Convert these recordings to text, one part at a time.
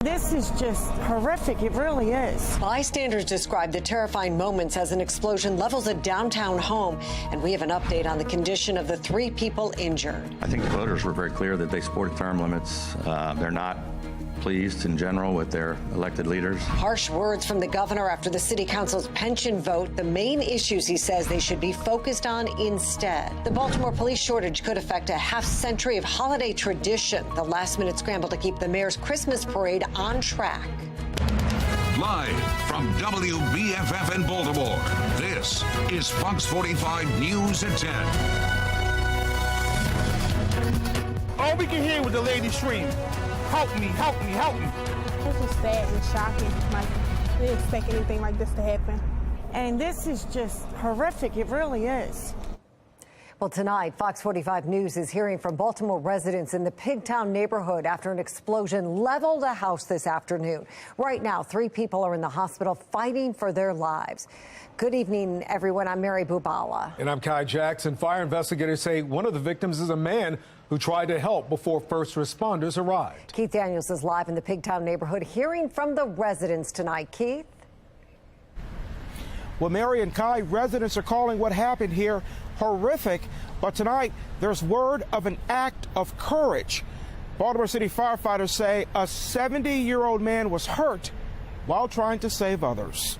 This is just horrific. It really is. Bystanders describe the terrifying moments as an explosion levels a downtown home. And we have an update on the condition of the 3 people injured. I think the voters were very clear that they support term limits. They're not pleased in general with their elected leaders. Harsh words from the governor after the city council's pension vote. The main issues he says they should be focused on instead. The Baltimore police shortage could affect a half-century of holiday tradition. The last-minute scramble to keep the mayor's Christmas parade on track. Live from WBFF in Baltimore, this is Fox 45 News at 10. All we can hear was the lady scream, "Help me, help me, help me." It's just sad and shocking. Like, we didn't expect anything like this to happen. And this is just horrific. It really is. Well, tonight, Fox 45 News is hearing from Baltimore residents in the Pigtown neighborhood after an explosion leveled a house this afternoon. Right now, 3 people are in the hospital fighting for their lives. Good evening, everyone. I'm Mary Bubala. And I'm Kai Jackson. Fire investigators say one of the victims is a man who tried to help before first responders arrived. Keith Daniels is live in the Pigtown neighborhood hearing from the residents tonight. Keith? Well, Mary and Kai, residents are calling what happened here horrific, but tonight there's word of an act of courage. Baltimore City firefighters say a 70-year-old man was hurt while trying to save others.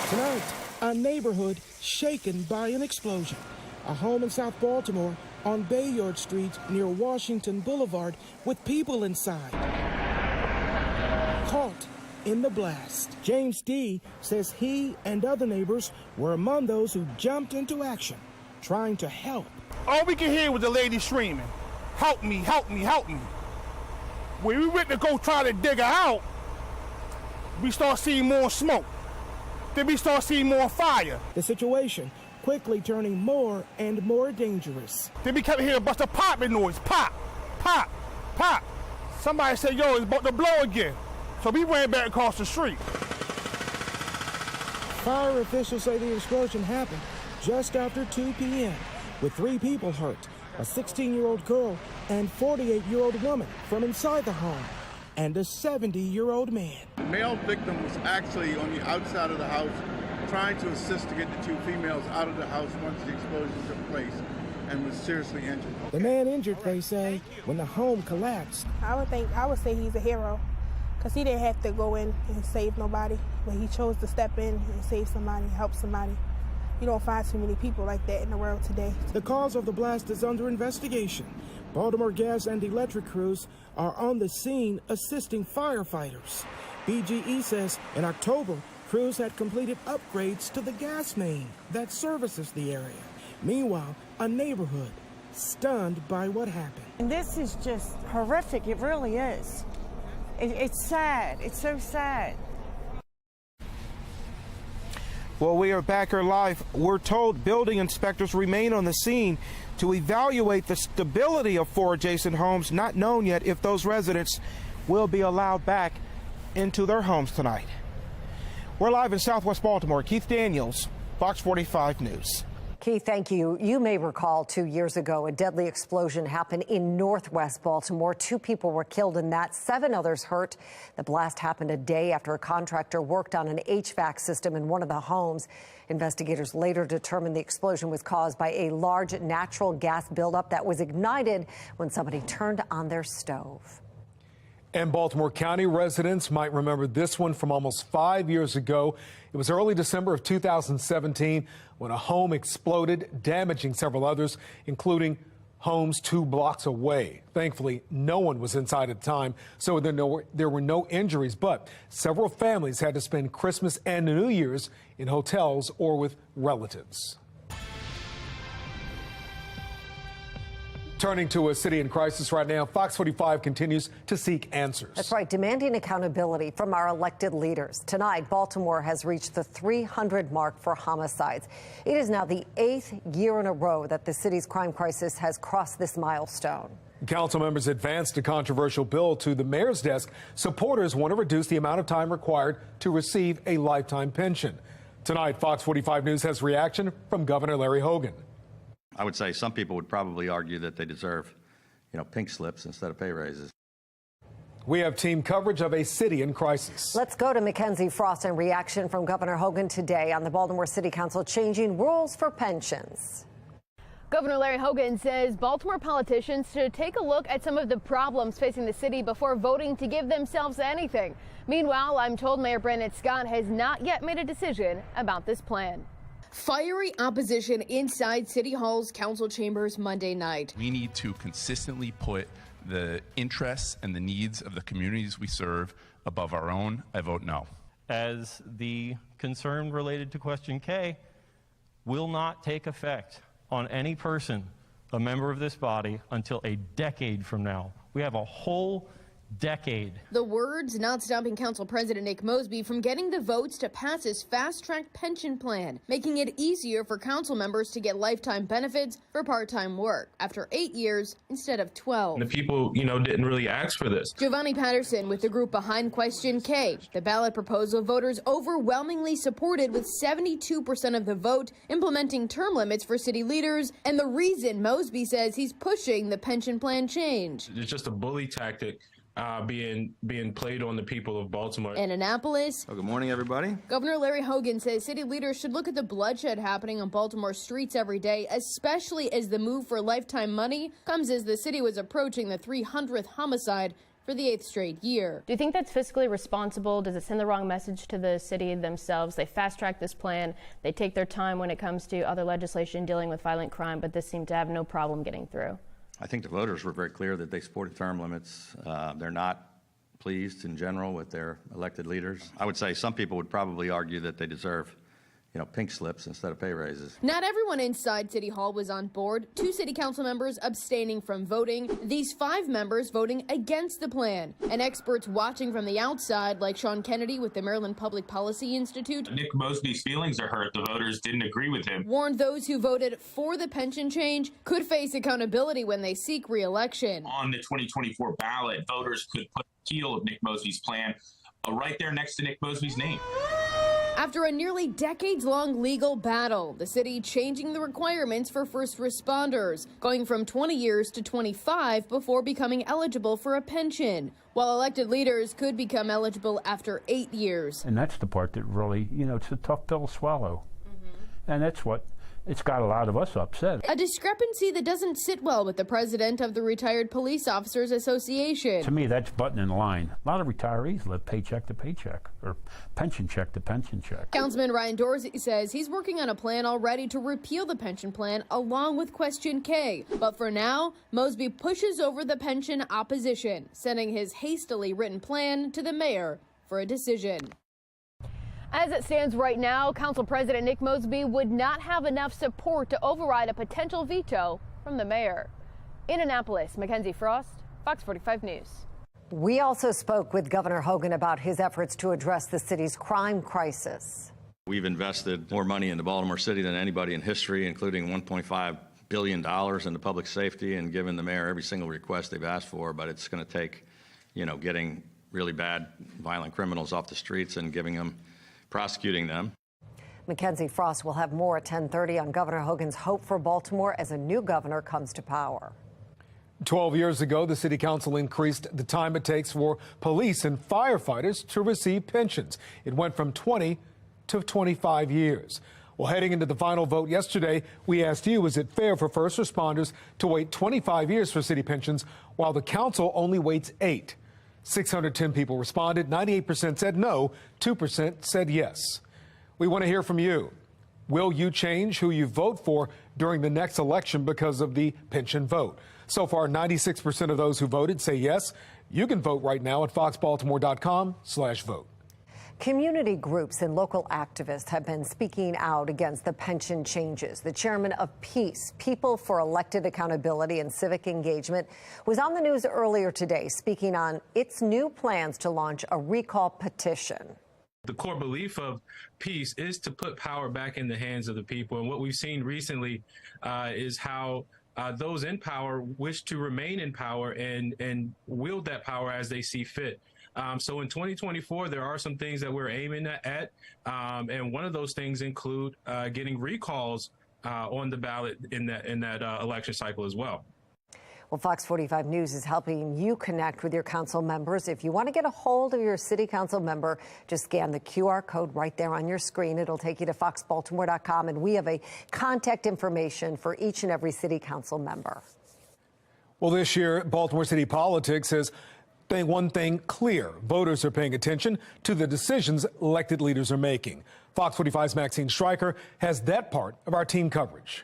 Tonight, a neighborhood shaken by an explosion. A home in South Baltimore on Bayard Street near Washington Boulevard with people inside. Caught in the blast. James D. says he and other neighbors were among those who jumped into action, trying to help. All we can hear was the lady screaming, "Help me, help me, help me." When we went to go try to dig her out, we start seeing more smoke. Then we start seeing more fire. The situation quickly turning more and more dangerous. Then we kept hearing a bunch of popping noise. Pop, pop, pop. Somebody said, "Yo, it's about to blow again." So we ran back across the street. Fire officials say the explosion happened just after 2 p.m. with 3 people hurt, a 16-year-old girl and 48-year-old woman from inside the home, and a 70-year-old man. The male victim was actually on the outside of the house trying to assist to get the 2 females out of the house once the explosion took place, and was seriously injured. The man injured, they say, when the home collapsed. I would say he's a hero, because he didn't have to go in and save nobody, but he chose to step in and save somebody, help somebody. You don't find too many people like that in the world today. The cause of the blast is under investigation. Baltimore gas and electric crews are on the scene assisting firefighters. BGE says in October, crews had completed upgrades to the gas main that services the area. Meanwhile, a neighborhood stunned by what happened. And this is just horrific. It really is. It's sad. It's so sad. Well, we are back here live. We're told building inspectors remain on the scene to evaluate the stability of 4 adjacent homes. Not known yet if those residents will be allowed back into their homes tonight. We're live in Southwest Baltimore. Keith Daniels, Fox 45 News. Keith, thank you. You may recall 2 years ago, a deadly explosion happened in northwest Baltimore. 2 people were killed in that, 7 others hurt. The blast happened a day after a contractor worked on an HVAC system in one of the homes. Investigators later determined the explosion was caused by a large natural gas buildup that was ignited when somebody turned on their stove. And Baltimore County residents might remember this one from almost 5 years ago. It was early December of 2017 when a home exploded, damaging several others, including homes 2 blocks away. Thankfully, no one was inside at the time, so there were no injuries, but several families had to spend Christmas and New Year's in hotels or with relatives. Turning to a city in crisis right now, Fox 45 continues to seek answers. That's right, demanding accountability from our elected leaders. Tonight, Baltimore has reached the 300 mark for homicides. It is now the 8th year in a row that the city's crime crisis has crossed this milestone. Council members advanced a controversial bill to the mayor's desk. Supporters want to reduce the amount of time required to receive a lifetime pension. Tonight, Fox 45 News has reaction from Governor Larry Hogan. I would say some people would probably argue that they deserve, pink slips instead of pay raises. We have team coverage of a city in crisis. Let's go to Mackenzie Frost and reaction from Governor Hogan today on the Baltimore City Council changing rules for pensions. Governor Larry Hogan says Baltimore politicians should take a look at some of the problems facing the city before voting to give themselves anything. Meanwhile, I'm told Mayor Brandon Scott has not yet made a decision about this plan. Fiery opposition inside City Hall's council chambers Monday night. We need to consistently put the interests and the needs of the communities we serve above our own. I vote no. As the concern related to question K will not take effect on any person, a member of this body, until a decade from now. We have a whole decade. The words not stopping Council President Nick Mosby from getting the votes to pass his fast-track pension plan, making it easier for council members to get lifetime benefits for part-time work after 8 years instead of 12. The people, didn't really ask for this. Giovanni Patterson with the group behind Question K. The ballot proposal voters overwhelmingly supported with 72% of the vote, implementing term limits for city leaders, and the reason Mosby says he's pushing the pension plan change. It's just a bully tactic. Being played on the people of Baltimore. In Annapolis, Good morning, everybody. Governor Larry Hogan says city leaders should look at the bloodshed happening on Baltimore streets every day, especially as the move for lifetime money comes as the city was approaching the 300th homicide for the 8th straight year. Do you think that's fiscally responsible? Does it send the wrong message to the city themselves? They fast-track this plan. They take their time when it comes to other legislation dealing with violent crime, but this seemed to have no problem getting through. I think the voters were very clear that they supported term limits. They're not pleased in general with their elected leaders. I would say some people would probably argue that they deserve, pink slips instead of pay raises. Not everyone inside City Hall was on board. 2 city council members abstaining from voting. These 5 members voting against the plan. And experts watching from the outside, like Sean Kennedy with the Maryland Public Policy Institute. Nick Mosby's feelings are hurt. The voters didn't agree with him. Warned those who voted for the pension change could face accountability when they seek re-election. On the 2024 ballot, voters could put the heel of Nick Mosby's plan right there next to Nick Mosby's name. After a nearly decades-long legal battle, the city changing the requirements for first responders, going from 20 years to 25 before becoming eligible for a pension, while elected leaders could become eligible after 8 years. And that's the part that really, it's a tough pill to swallow. And that's what it's got a lot of us upset. A discrepancy that doesn't sit well with the president of the Retired Police Officers Association. To me, that's button in line. A lot of retirees live paycheck to paycheck or pension check to pension check. Councilman Ryan Dorsey says he's working on a plan already to repeal the pension plan along with Question K. But for now, Mosby pushes over the pension opposition, sending his hastily written plan to the mayor for a decision. As it stands right now, Council President Nick Mosby would not have enough support to override a potential veto from the mayor. In Annapolis, Mackenzie Frost, Fox 45 News. We also spoke with Governor Hogan about his efforts to address the city's crime crisis. We've invested more money into Baltimore City than anybody in history, including $1.5 billion into public safety, and given the mayor every single request they've asked for. But it's going to take, getting really bad, violent criminals off the streets and prosecuting them. Mackenzie Frost will have more at 10:30 on Governor Hogan's hope for Baltimore as a new governor comes to power. 12 years ago, the city council increased the time it takes for police and firefighters to receive pensions. It went from 20 to 25 years. Well, heading into the final vote yesterday, we asked you, is it fair for first responders to wait 25 years for city pensions while the council only waits 8? 610 people responded. 98% said no. 2% said yes. We want to hear from you. Will you change who you vote for during the next election because of the pension vote? So far, 96% of those who voted say yes. You can vote right now at foxbaltimore.com/vote. Community groups and local activists have been speaking out against the pension changes. The chairman of PEACE, People for Elected Accountability and Civic Engagement, was on the news earlier today speaking on its new plans to launch a recall petition. The core belief of PEACE is to put power back in the hands of the people. And what we've seen recently is how those in power wish to remain in power and wield that power as they see fit. So in 2024, there are some things that we're aiming at, and one of those things include getting recalls on the ballot in that election cycle as well. Well, Fox 45 News is helping you connect with your council members. If you want to get a hold of your city council member, just scan the QR code right there on your screen. It'll take you to foxbaltimore.com, and we have a contact information for each and every city council member. Well, this year, Baltimore city politics has one thing clear. Voters are paying attention to the decisions elected leaders are making. Fox 45's Maxine Stryker has that part of our team coverage.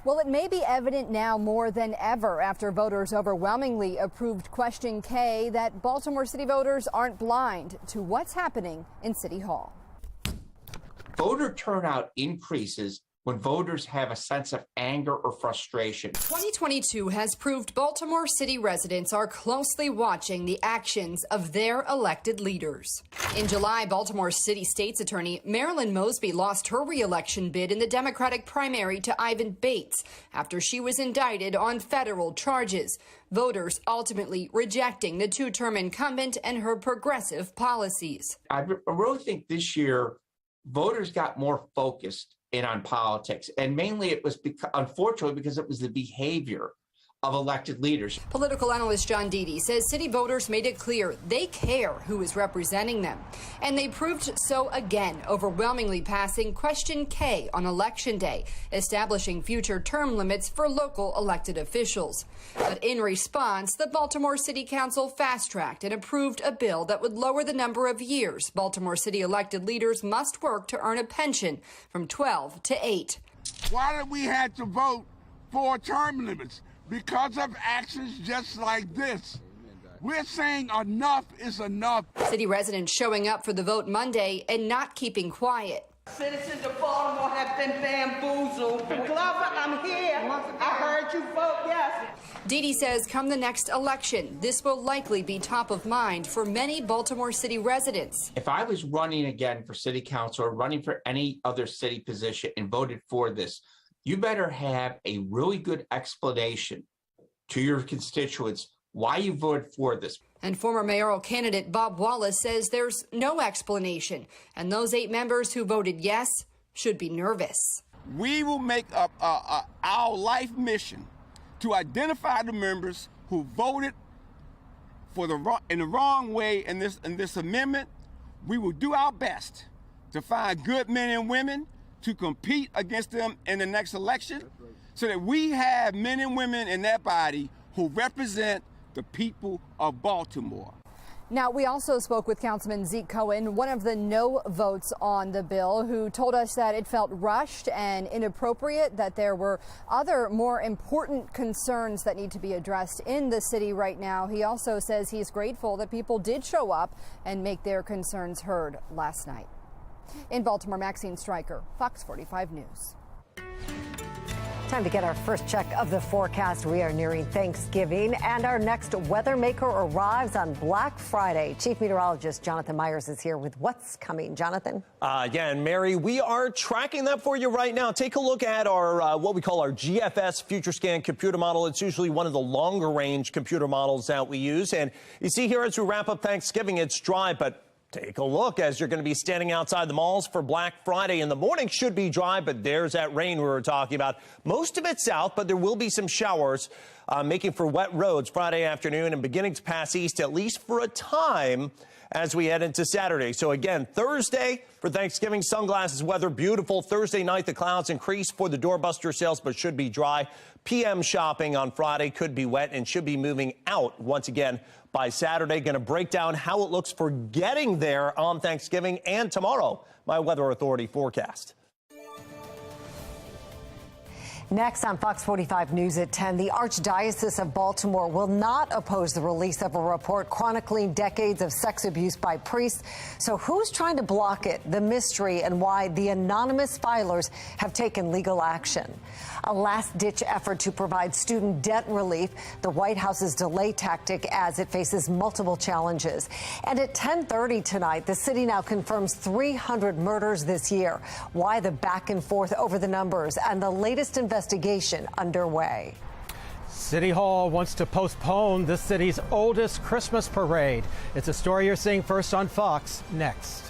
Well, it may be evident now more than ever after voters overwhelmingly approved Question K that Baltimore City voters aren't blind to what's happening in City Hall. Voter turnout increases when voters have a sense of anger or frustration. 2022 has proved Baltimore City residents are closely watching the actions of their elected leaders. In July, Baltimore City State's Attorney Marilyn Mosby lost her re-election bid in the Democratic primary to Ivan Bates after she was indicted on federal charges. Voters ultimately rejecting the two-term incumbent and her progressive policies. I really think this year voters got more focused in on politics, and mainly it was unfortunately because it was the behavior of elected leaders. Political analyst John Deedy says city voters made it clear they care who is representing them, and they proved so again, overwhelmingly passing Question K on Election Day, establishing future term limits for local elected officials. But in response, the Baltimore City Council fast-tracked and approved a bill that would lower the number of years Baltimore City elected leaders must work to earn a pension from 12 to 8. Why did we have to vote for term limits? Because of actions just like this. We're saying enough is enough. City residents showing up for the vote Monday and not keeping quiet. Citizens of Baltimore have been bamboozled. Glover, I'm here. I heard you vote yes. Deedy says come the next election, this will likely be top of mind for many Baltimore City residents. If I was running again for city council or running for any other city position and voted for this, you better have a really good explanation to your constituents why you voted for this. And former mayoral candidate Bob Wallace says there's no explanation, and those 8 members who voted yes should be nervous. We will make up our life mission to identify the members who voted for in the wrong way in this amendment. We will do our best to find good men and women to compete against them in the next election, so that we have men and women in that body who represent the people of Baltimore. Now, we also spoke with Councilman Zeke Cohen, one of the no votes on the bill, who told us that it felt rushed and inappropriate, that there were other more important concerns that need to be addressed in the city right now. He also says he's grateful that people did show up and make their concerns heard last night. In Baltimore, Maxine Stryker, Fox 45 News. Time to get our first check of the forecast. We are nearing Thanksgiving, and our next weather maker arrives on Black Friday. Chief Meteorologist Jonathan Myers is here with what's coming. Jonathan? Yeah, and Mary, we are tracking that for you right now. Take a look at our what we call our GFS Future Scan computer model. It's usually one of the longer range computer models that we use. And you see here as we wrap up Thanksgiving, it's dry, but take a look as you're going to be standing outside the malls for Black Friday. In the morning should be dry, but there's that rain we were talking about. Most of it south, but there will be some showers making for wet roads Friday afternoon and beginning to pass east, at least for a time, as we head into Saturday. So again, Thursday for Thanksgiving, sunglasses weather, beautiful. Thursday night, the clouds increase for the doorbuster sales, but should be dry. PM shopping on Friday could be wet and should be moving out once again by Saturday. Going to break down how it looks for getting there on Thanksgiving and tomorrow. My Weather Authority forecast. Next on Fox 45 News at 10, the Archdiocese of Baltimore will not oppose the release of a report chronicling decades of sex abuse by priests. So who's trying to block it? The mystery and why the anonymous filers have taken legal action. A last-ditch effort to provide student debt relief, the White House's delay tactic as it faces multiple challenges. And at 10:30 tonight, the city now confirms 300 murders this year. Why the back and forth over the numbers and the latest investigation underway. City Hall wants to postpone the city's oldest Christmas parade. It's a story you're seeing first on Fox next.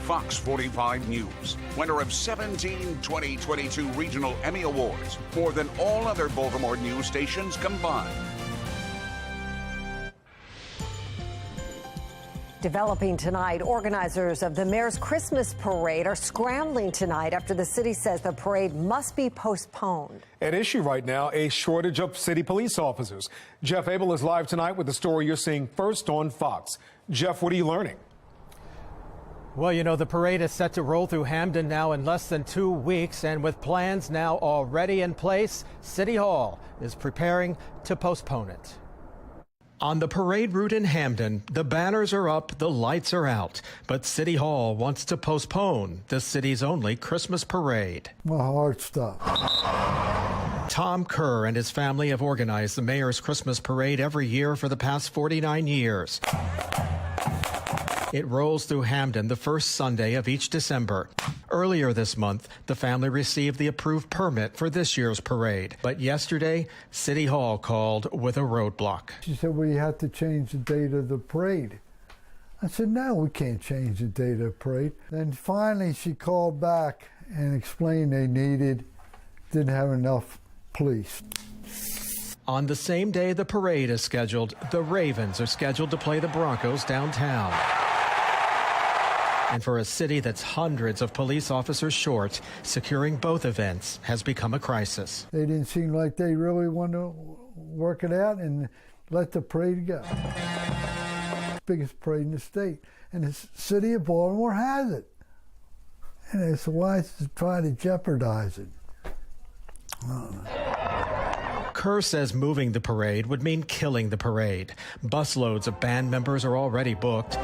Fox 45 News, winner of 17 2022 Regional Emmy Awards, more than all other Baltimore news stations combined. Developing tonight, organizers of the Mayor's Christmas Parade are scrambling tonight after the city says the parade must be postponed. At issue right now, a shortage of city police officers. Jeff Abel is live tonight with the story you're seeing first on Fox. Jeff, what are you learning? Well, you know, the parade is set to roll through Hamden now in less than 2 weeks, and with plans now already in place, City Hall is preparing to postpone it. On the parade route in Hamden, the banners are up, the lights are out, but City Hall wants to postpone the city's only Christmas parade. My heart stopped. Tom Kerr and his family have organized the Mayor's Christmas Parade every year for the past 49 years. It rolls through Hamden the first Sunday of each December. Earlier this month, the family received the approved permit for this year's parade. But yesterday, City Hall called with a roadblock. She said, well, you have to change the date of the parade. I said, no, we can't change the date of the parade. Then finally she called back and explained they didn't have enough police. On the same day the parade is scheduled, the Ravens are scheduled to play the Broncos downtown. And for a city that's hundreds of police officers short, securing both events has become a crisis. They didn't seem like they really wanted to work it out and let the parade go. Biggest parade in the state. And the city of Baltimore has it. And it's wise to try to jeopardize it. Kerr says moving the parade would mean killing the parade. Busloads of band members are already booked.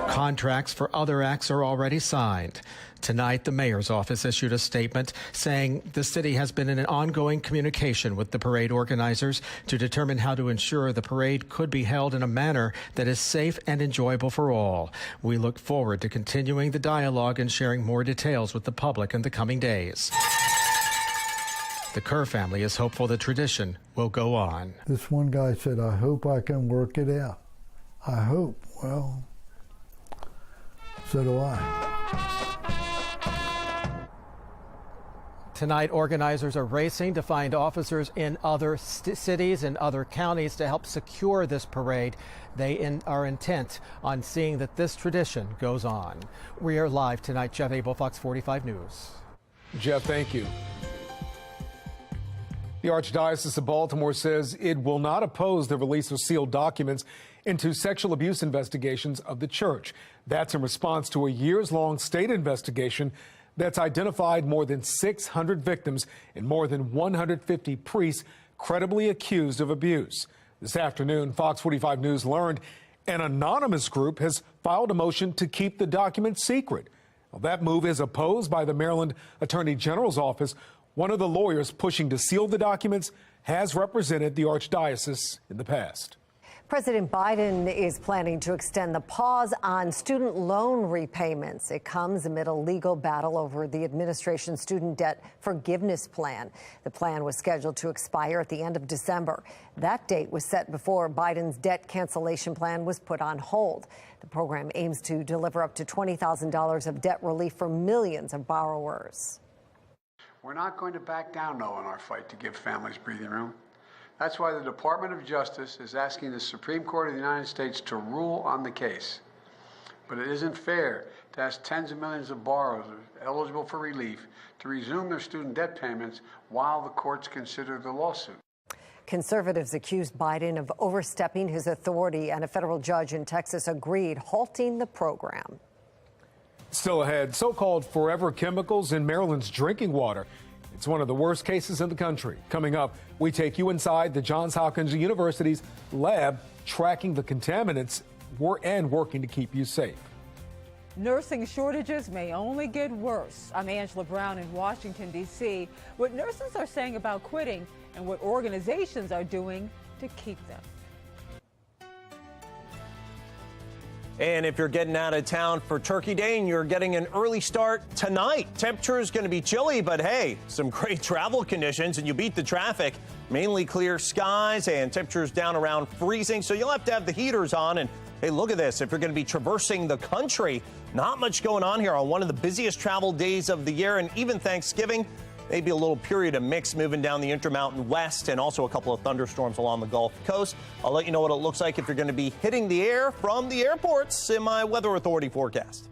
Contracts for other acts are already signed. Tonight, the mayor's office issued a statement saying the city has been in an ongoing communication with the parade organizers to determine how to ensure the parade could be held in a manner that is safe and enjoyable for all. We look forward to continuing the dialogue and sharing more details with the public in the coming days. The Kerr family is hopeful the tradition will go on. This one guy said, I hope I can work it out. I hope. Well, so do I. Tonight, organizers are racing to find officers in other cities and other counties to help secure this parade. They are intent on seeing that this tradition goes on. We are live tonight. Jeff Abel, Fox 45 News. Jeff, thank you. The Archdiocese of Baltimore says it will not oppose the release of sealed documents into sexual abuse investigations of the church. That's in response to a years-long state investigation that's identified more than 600 victims and more than 150 priests credibly accused of abuse. This afternoon, Fox 45 News learned an anonymous group has filed a motion to keep the documents secret. Well, that move is opposed by the Maryland Attorney General's office. One of the lawyers pushing to seal the documents has represented the Archdiocese in the past. President Biden is planning to extend the pause on student loan repayments. It comes amid a legal battle over the administration's student debt forgiveness plan. The plan was scheduled to expire at the end of December. That date was set before Biden's debt cancellation plan was put on hold. The program aims to deliver up to $20,000 of debt relief for millions of borrowers. We're not going to back down, though, in our fight to give families breathing room. That's why the Department of Justice is asking the Supreme Court of the United States to rule on the case. But it isn't fair to ask tens of millions of borrowers eligible for relief to resume their student debt payments while the courts consider the lawsuit. Conservatives accused Biden of overstepping his authority, and a federal judge in Texas agreed, halting the program. Still ahead, so-called forever chemicals in Maryland's drinking water. It's one of the worst cases in the country. Coming up, we take you inside the Johns Hopkins University's lab, tracking the contaminants and working to keep you safe. Nursing shortages may only get worse. I'm Angela Brown in Washington, D.C. What nurses are saying about quitting and what organizations are doing to keep them. And if you're getting out of town for Turkey Day and you're getting an early start tonight, temperature is going to be chilly, but hey, some great travel conditions and you beat the traffic. Mainly clear skies and temperatures down around freezing, so you'll have to have the heaters on. And hey, look at this. If you're going to be traversing the country, not much going on here on one of the busiest travel days of the year, and even Thanksgiving. Maybe a little period of mix moving down the Intermountain West, and also a couple of thunderstorms along the Gulf Coast. I'll let you know what it looks like if you're going to be hitting the air from the airports in my Weather Authority forecast.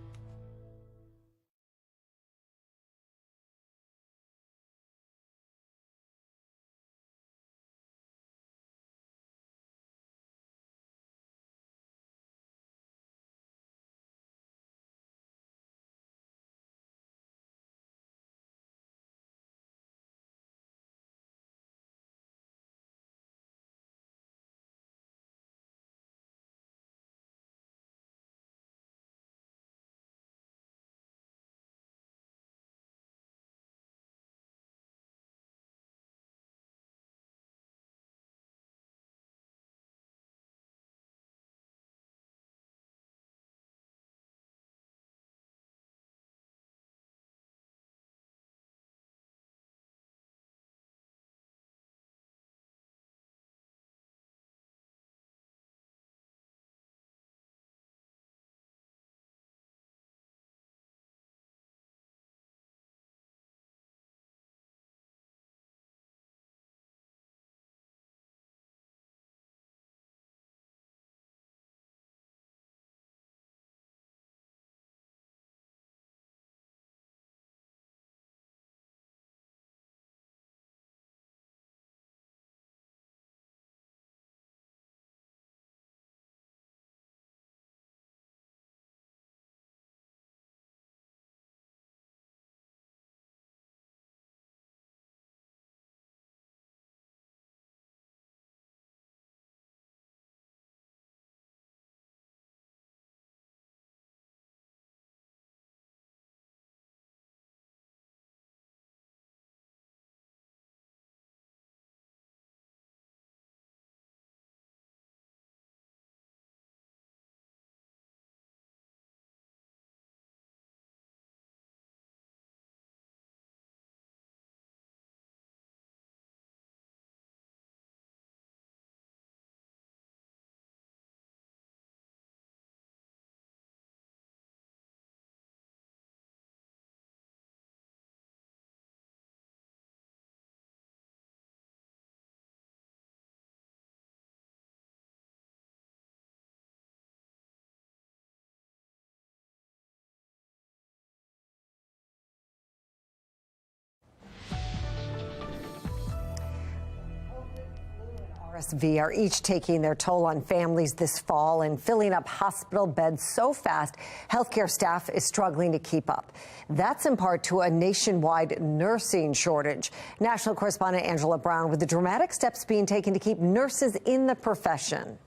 RSV are each taking their toll on families this fall and filling up hospital beds so fast, healthcare staff is struggling to keep up. That's in part to a nationwide nursing shortage. National correspondent Angela Brown with the dramatic steps being taken to keep nurses in the profession.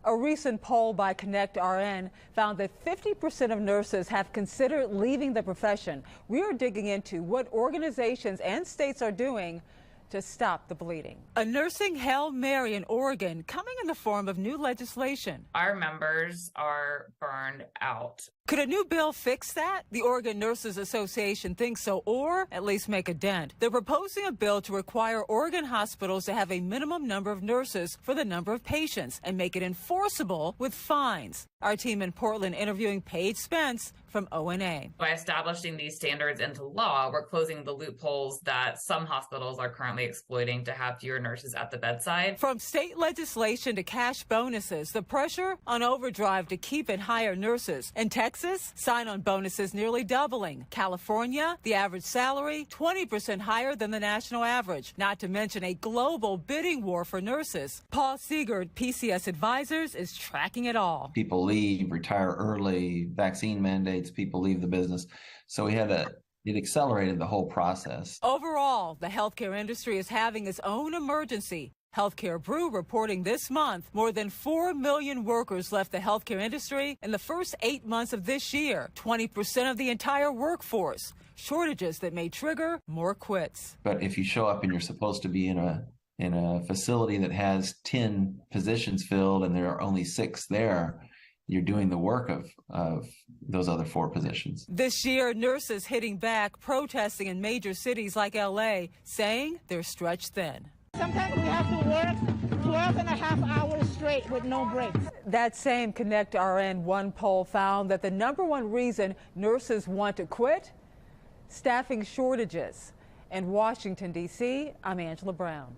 A recent poll by Connect RN found that 50% of nurses have considered leaving the profession. We are digging into what organizations and states are doing to stop the bleeding. A nursing Hail Mary in Oregon coming in the form of new legislation. Our members are burned out. Could a new bill fix that? The Oregon Nurses Association thinks so, or at least make a dent. They're proposing a bill to require Oregon hospitals to have a minimum number of nurses for the number of patients and make it enforceable with fines. Our team in Portland interviewing Paige Spence from ONA. By establishing these standards into law, we're closing the loopholes that some hospitals are currently exploiting to have fewer nurses at the bedside. From state legislation to cash bonuses, the pressure on overdrive to keep and hire nurses. In Texas, sign-on bonuses nearly doubling. California, the average salary 20% higher than the national average, not to mention a global bidding war for nurses. Paul Siegert, PCS Advisors, is tracking it all. People leave, retire early, vaccine mandates, people leave the business. So it accelerated the whole process. Overall, the healthcare industry is having its own emergency. Healthcare Brew reporting this month more than 4 million workers left the healthcare industry in the first 8 months of this year, 20% of the entire workforce. Shortages that may trigger more quits. But if you show up and you're supposed to be in a facility that has 10 positions filled and there are only 6 there, you're doing the work of those other 4 positions. This year, nurses hitting back, protesting in major cities like L.A., saying they're stretched thin. Sometimes we have to work 12 and a half hours straight with no breaks. That same Connect RN One poll found that the #1 reason nurses want to quit? Staffing shortages. In Washington, D.C., I'm Angela Brown.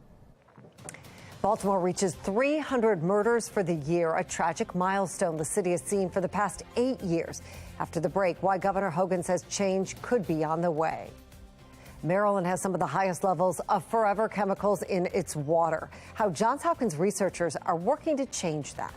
Baltimore reaches 300 murders for the year, a tragic milestone the city has seen for the past 8 years. After the break, why Governor Hogan says change could be on the way. Maryland has some of the highest levels of forever chemicals in its water. How Johns Hopkins researchers are working to change that.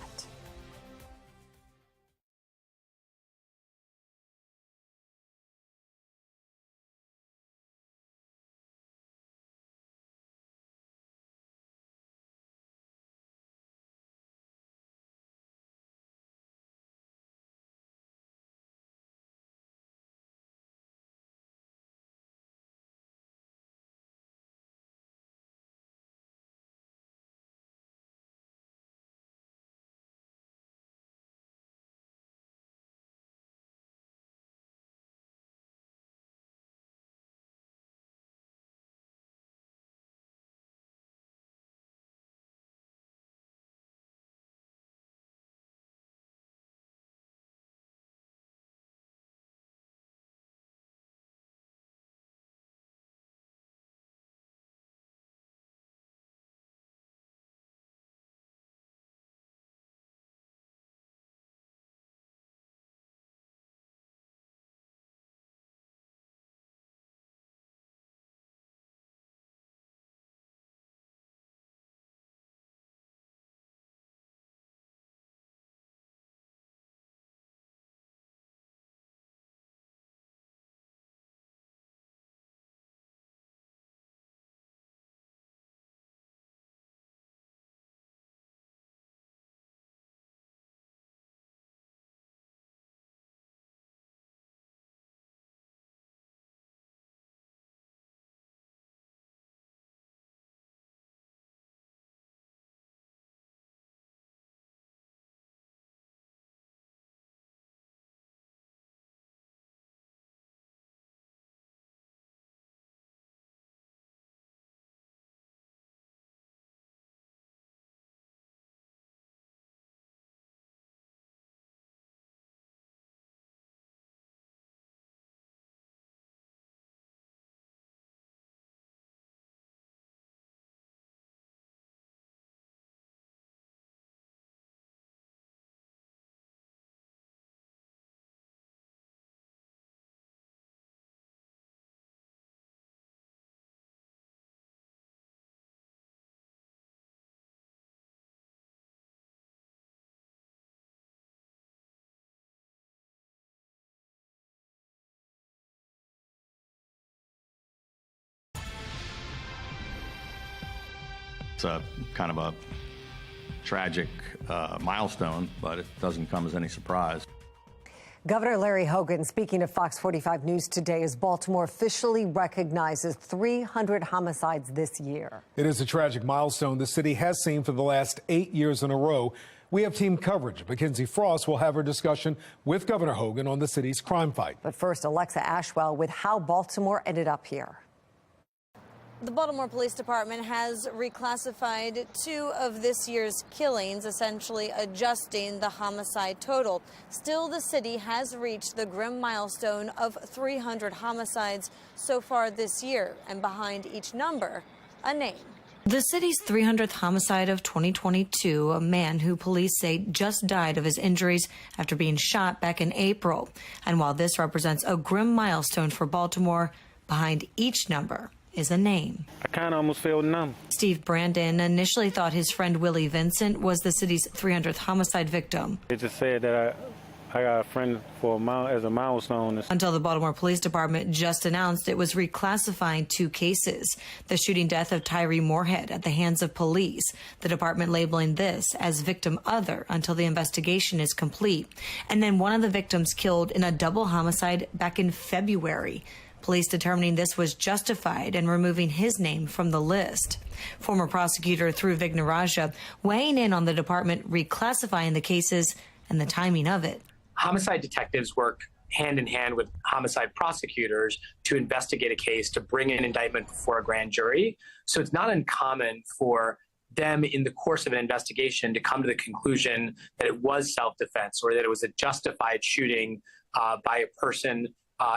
It's a kind of a tragic milestone, but it doesn't come as any surprise. Governor Larry Hogan speaking to Fox 45 News today as Baltimore officially recognizes 300 homicides this year. It is a tragic milestone the city has seen for the last 8 years in a row. We have team coverage. Mackenzie Frost will have her discussion with Governor Hogan on the city's crime fight. But first, Alexa Ashwell with how Baltimore ended up here. The Baltimore Police Department has reclassified 2 of this year's killings, essentially adjusting the homicide total. Still, the city has reached the grim milestone of 300 homicides so far this year, and behind each number, a name. The city's 300th homicide of 2022, a man who police say just died of his injuries after being shot back in April. And while this represents a grim milestone for Baltimore, behind each number is a name. I kind of almost feel numb. Steve Brandon initially thought his friend Willie Vincent was the city's 300th homicide victim. It just said that I got a friend for as a milestone. Until the Baltimore Police Department just announced it was reclassifying 2 cases. The shooting death of Tyree Moorhead at the hands of police. The department labeling this as victim other until the investigation is complete. And then one of the victims killed in a double homicide back in February. Police determining this was justified and removing his name from the list. Former prosecutor Dhruv Vignarajah weighing in on the department reclassifying the cases and the timing of it. Homicide detectives work hand in hand with homicide prosecutors to investigate a case, to bring an indictment before a grand jury. So it's not uncommon for them in the course of an investigation to come to the conclusion that it was self-defense or that it was a justified shooting by a person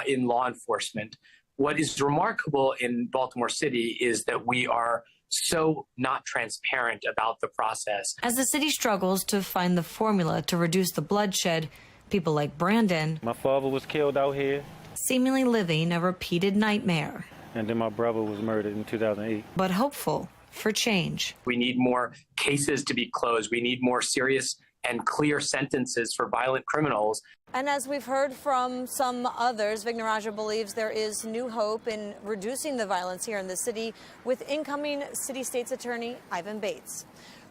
in law enforcement. What is remarkable in Baltimore City is that we are so not transparent about the process. As the city struggles to find the formula to reduce the bloodshed, people like Brandon, My father was killed out here, seemingly living a repeated nightmare, and then my brother was murdered in 2008. but hopeful for change. We need more cases to be closed. We need more serious and clear sentences for violent criminals. And as we've heard from some others, Vignarajah believes there is new hope in reducing the violence here in the city with incoming City State's Attorney Ivan Bates.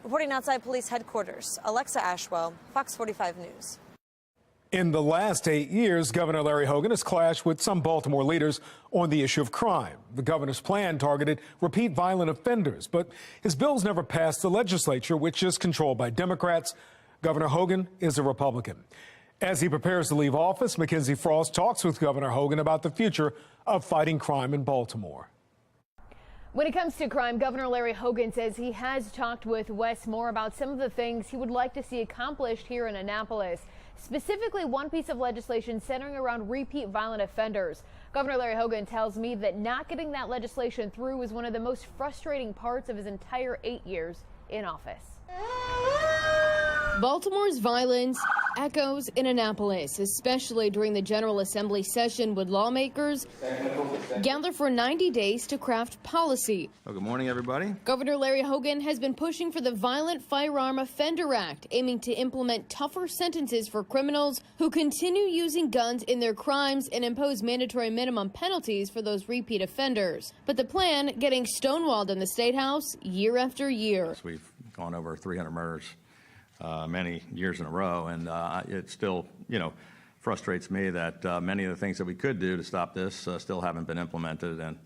Reporting outside police headquarters, Alexa Ashwell, Fox 45 News. In the last 8 years, Governor Larry Hogan has clashed with some Baltimore leaders on the issue of crime. The governor's plan targeted repeat violent offenders, but his bills never passed the legislature, which is controlled by Democrats. Governor Hogan is a Republican. As he prepares to leave office, Mackenzie Frost talks with Governor Hogan about the future of fighting crime in Baltimore. When it comes to crime, Governor Larry Hogan says he has talked with Wes Moore about some of the things he would like to see accomplished here in Annapolis. Specifically, one piece of legislation centering around repeat violent offenders. Governor Larry Hogan tells me that not getting that legislation through is one of the most frustrating parts of his entire 8 years in office. Baltimore's violence echoes in Annapolis, especially during the General Assembly session when lawmakers gather for 90 days to craft policy. Well, good morning, everybody. Governor Larry Hogan has been pushing for the Violent Firearm Offender Act, aiming to implement tougher sentences for criminals who continue using guns in their crimes and impose mandatory minimum penalties for those repeat offenders. But the plan getting stonewalled in the State House year after year. We've gone over 300 murders. Many years in a row, and it still, frustrates me that many of the things that we could do to stop this still haven't been implemented, and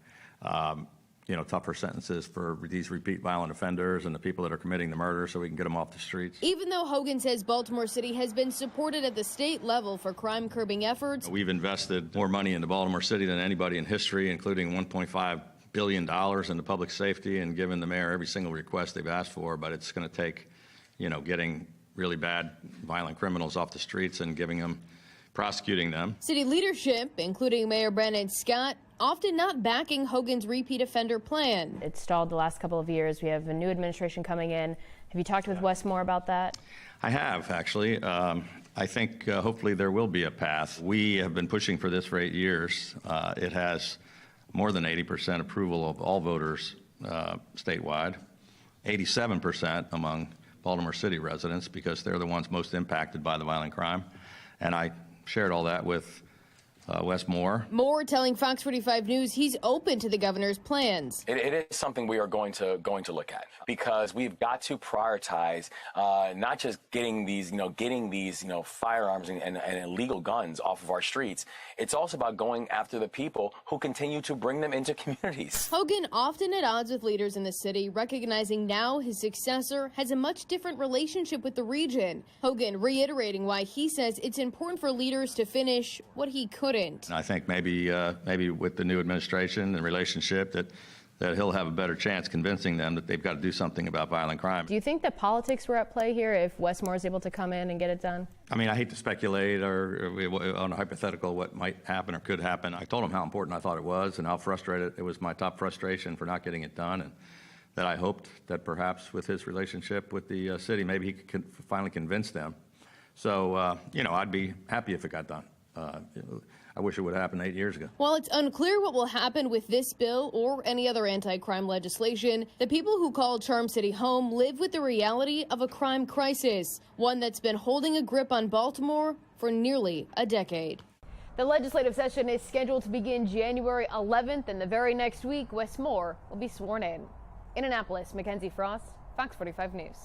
tougher sentences for these repeat violent offenders and the people that are committing the murder, so we can get them off the streets. Even though Hogan says Baltimore City has been supported at the state level for crime curbing efforts, we've invested more money into Baltimore City than anybody in history, including $1.5 billion into public safety, and given the mayor every single request they've asked for, but it's going to take getting really bad, violent criminals off the streets and prosecuting them. City leadership, including Mayor Brandon Scott, often not backing Hogan's repeat offender plan. It stalled the last couple of years. We have a new administration coming in. Have you talked with Wes Moore about that? I have, actually. I think hopefully there will be a path. We have been pushing for this for 8 years. It has more than 80% approval of all voters statewide, 87% among Baltimore City residents, because they're the ones most impacted by the violent crime. And I shared all that with Wes Moore. Moore telling Fox 45 News he's open to the governor's plans. It is something we are going to look at, because we've got to prioritize not just getting these firearms and illegal guns off of our streets. It's also about going after the people who continue to bring them into communities. Hogan often at odds with leaders in the city, recognizing now his successor has a much different relationship with the region. Hogan reiterating why he says it's important for leaders to finish what he couldn't. And I think maybe with the new administration and relationship that he'll have a better chance convincing them that they've got to do something about violent crime. Do you think that politics were at play here if Wes Moore is able to come in and get it done? I mean, I hate to speculate or on a hypothetical what might happen or could happen. I told him how important I thought it was and how frustrated it was, my top frustration for not getting it done, and that I hoped that perhaps with his relationship with the city, maybe he could finally convince them. So, I'd be happy if it got done. I wish it would have happened 8 years ago. While it's unclear what will happen with this bill or any other anti-crime legislation, the people who call Charm City home live with the reality of a crime crisis, one that's been holding a grip on Baltimore for nearly a decade. The legislative session is scheduled to begin January 11th, and the very next week, Wes Moore will be sworn in. In Annapolis, Mackenzie Frost, Fox 45 News.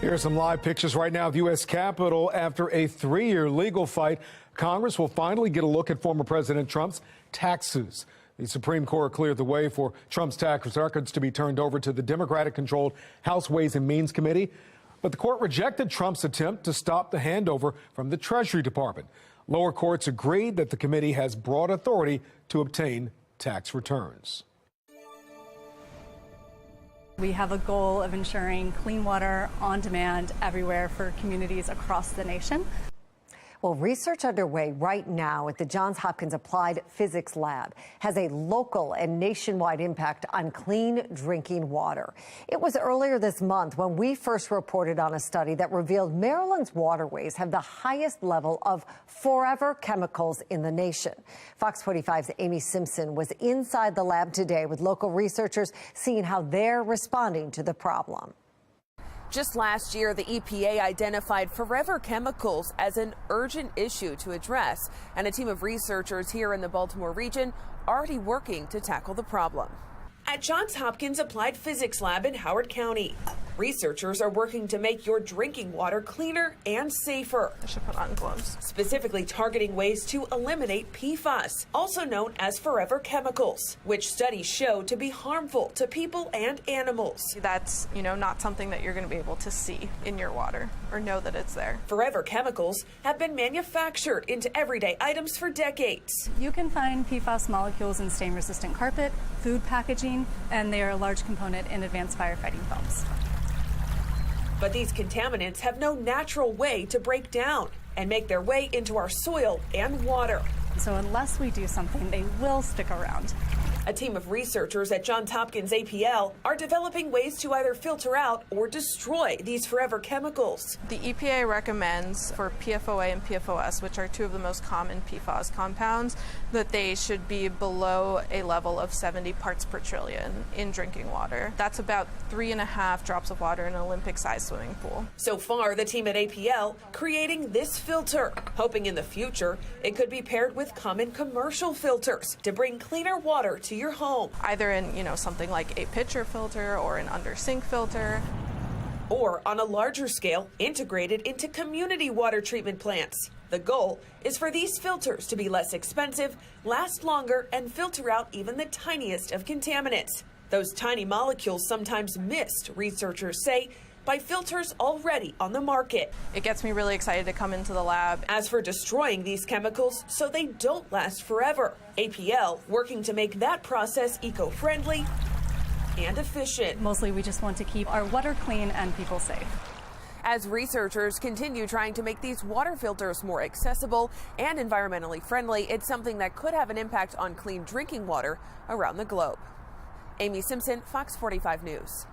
Here are some live pictures right now of the U.S. Capitol. After a 3-year legal fight, Congress will finally get a look at former President Trump's tax suits. The Supreme Court cleared the way for Trump's tax records to be turned over to the Democratic-controlled House Ways and Means Committee. But the court rejected Trump's attempt to stop the handover from the Treasury Department. Lower courts agreed that the committee has broad authority to obtain tax returns. We have a goal of ensuring clean water on demand everywhere for communities across the nation. Well, research underway right now at the Johns Hopkins Applied Physics Lab has a local and nationwide impact on clean drinking water. It was earlier this month when we first reported on a study that revealed Maryland's waterways have the highest level of forever chemicals in the nation. Fox 45's Amy Simpson was inside the lab today with local researchers seeing how they're responding to the problem. Just last year, the EPA identified forever chemicals as an urgent issue to address, and a team of researchers here in the Baltimore region already working to tackle the problem. At Johns Hopkins Applied Physics Lab in Howard County, researchers are working to make your drinking water cleaner and safer. I should put on gloves. Specifically targeting ways to eliminate PFAS, also known as forever chemicals, which studies show to be harmful to people and animals. That's, not something that you're going to be able to see in your water or know that it's there. Forever chemicals have been manufactured into everyday items for decades. You can find PFAS molecules in stain-resistant carpet, food packaging, and they are a large component in advanced firefighting foams. But these contaminants have no natural way to break down and make their way into our soil and water. So unless we do something, they will stick around. A team of researchers at Johns Hopkins APL are developing ways to either filter out or destroy these forever chemicals. The EPA recommends for PFOA and PFOS, which are two of the most common PFAS compounds, that they should be below a level of 70 parts per trillion in drinking water. That's about 3.5 drops of water in an Olympic-sized swimming pool. So far, the team at APL creating this filter, hoping in the future it could be paired with common commercial filters to bring cleaner water to your home. Either in, something like a pitcher filter or an under sink filter. Or on a larger scale, integrated into community water treatment plants. The goal is for these filters to be less expensive, last longer, and filter out even the tiniest of contaminants. Those tiny molecules sometimes missed, researchers say, by filters already on the market. It gets me really excited to come into the lab. As for destroying these chemicals so they don't last forever, APL working to make that process eco-friendly and efficient. Mostly we just want to keep our water clean and people safe. As researchers continue trying to make these water filters more accessible and environmentally friendly, it's something that could have an impact on clean drinking water around the globe. Amy Simpson, Fox 45 News.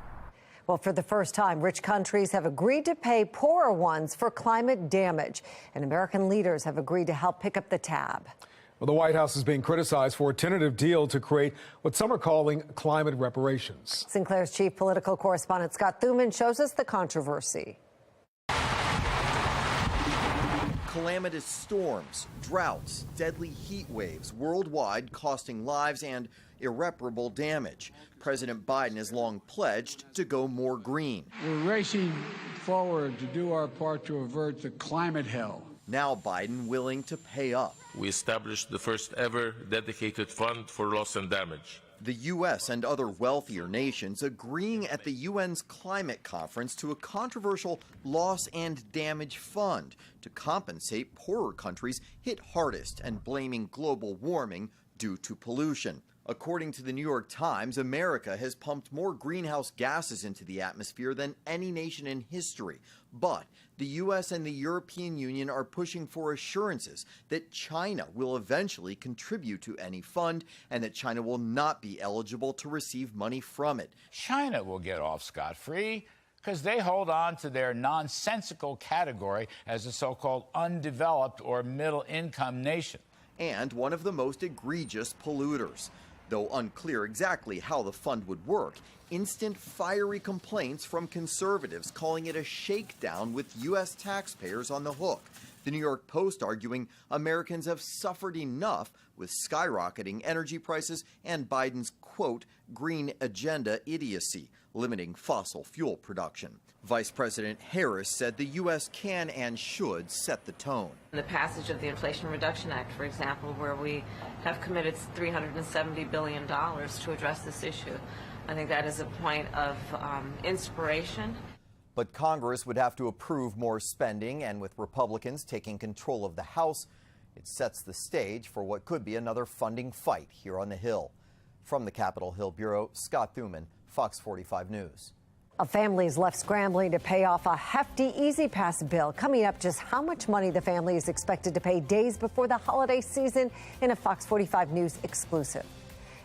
Well, for the first time, rich countries have agreed to pay poorer ones for climate damage, and American leaders have agreed to help pick up the tab. Well, the White House is being criticized for a tentative deal to create what some are calling climate reparations. Sinclair's chief political correspondent Scott Thuman shows us the controversy. Calamitous storms, droughts, deadly heat waves worldwide costing lives and irreparable damage. President Biden has long pledged to go more green. We're racing forward to do our part to avert the climate hell. Now Biden willing to pay up. We established the first ever dedicated fund for loss and damage. The U.S. and other wealthier nations agreeing at the UN's climate conference to a controversial loss and damage fund to compensate poorer countries hit hardest and blaming global warming due to pollution. According to the New York Times, America has pumped more greenhouse gases into the atmosphere than any nation in history. But the U.S. and the European Union are pushing for assurances that China will eventually contribute to any fund and that China will not be eligible to receive money from it. China will get off scot-free because they hold on to their nonsensical category as a so-called undeveloped or middle-income nation. And one of the most egregious polluters. Though unclear exactly how the fund would work, instant fiery complaints from conservatives calling it a shakedown with U.S. taxpayers on the hook. The New York Post arguing Americans have suffered enough with skyrocketing energy prices and Biden's, quote, green agenda idiocy, limiting fossil fuel production. Vice President Harris said the U.S. can and should set the tone. The passage of the Inflation Reduction Act, for example, where we have committed $370 billion to address this issue, I think that is a point of inspiration. But Congress would have to approve more spending, and with Republicans taking control of the House, it sets the stage for what could be another funding fight here on the Hill. From the Capitol Hill Bureau, Scott Thuman, Fox 45 News. A family is left scrambling to pay off a hefty Easy Pass bill. Coming up, just how much money the family is expected to pay days before the holiday season in a Fox 45 News exclusive.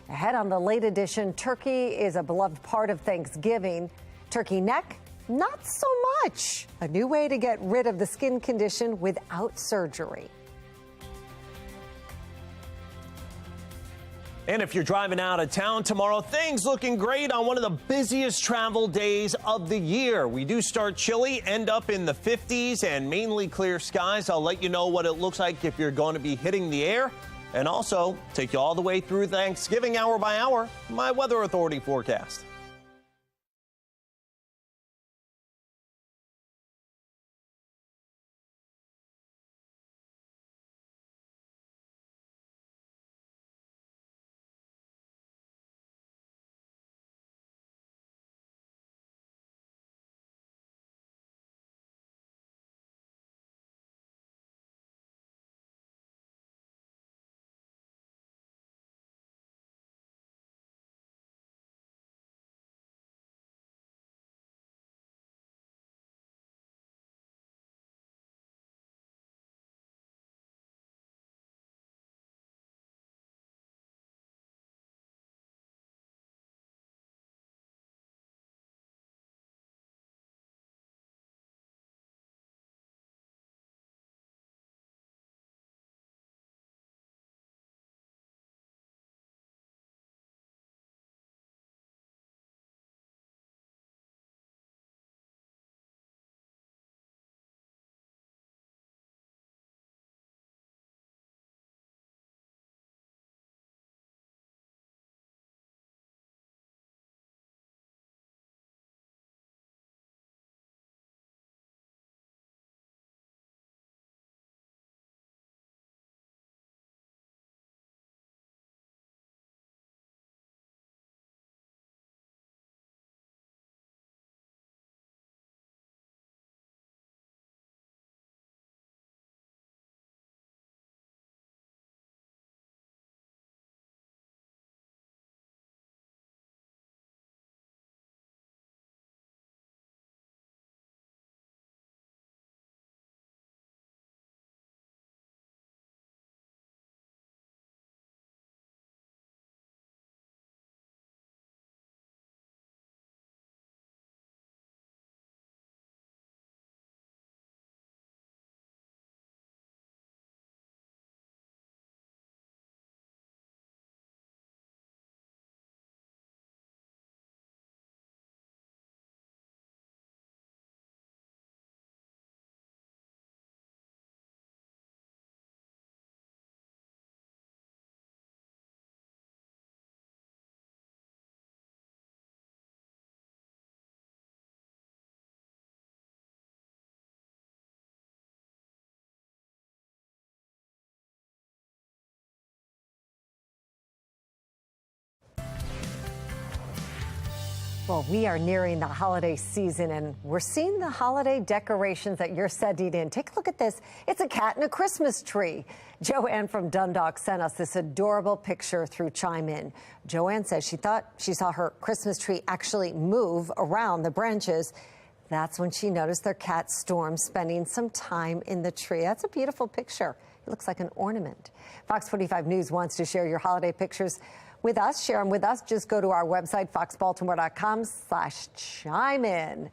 Ahead on the late edition, turkey is a beloved part of Thanksgiving. Turkey neck, not so much. A new way to get rid of the skin condition without surgery. And if you're driving out of town tomorrow, things looking great on one of the busiest travel days of the year. We do start chilly, end up in the 50s and mainly clear skies. I'll let you know what it looks like if you're going to be hitting the air, and also take you all the way through Thanksgiving hour by hour, my Weather Authority forecast. Well, we are nearing the holiday season, and we're seeing the holiday decorations that you're sending in. Take a look at this. It's a cat in a Christmas tree. Joanne from Dundalk sent us this adorable picture through Chime In. Joanne says she thought she saw her Christmas tree actually move around the branches. That's when she noticed their cat Storm spending some time in the tree. That's a beautiful picture. It looks like an ornament. Fox 45 News wants to share your holiday pictures with us. Share them with us. Just go to our website, foxbaltimore.com/chime-in.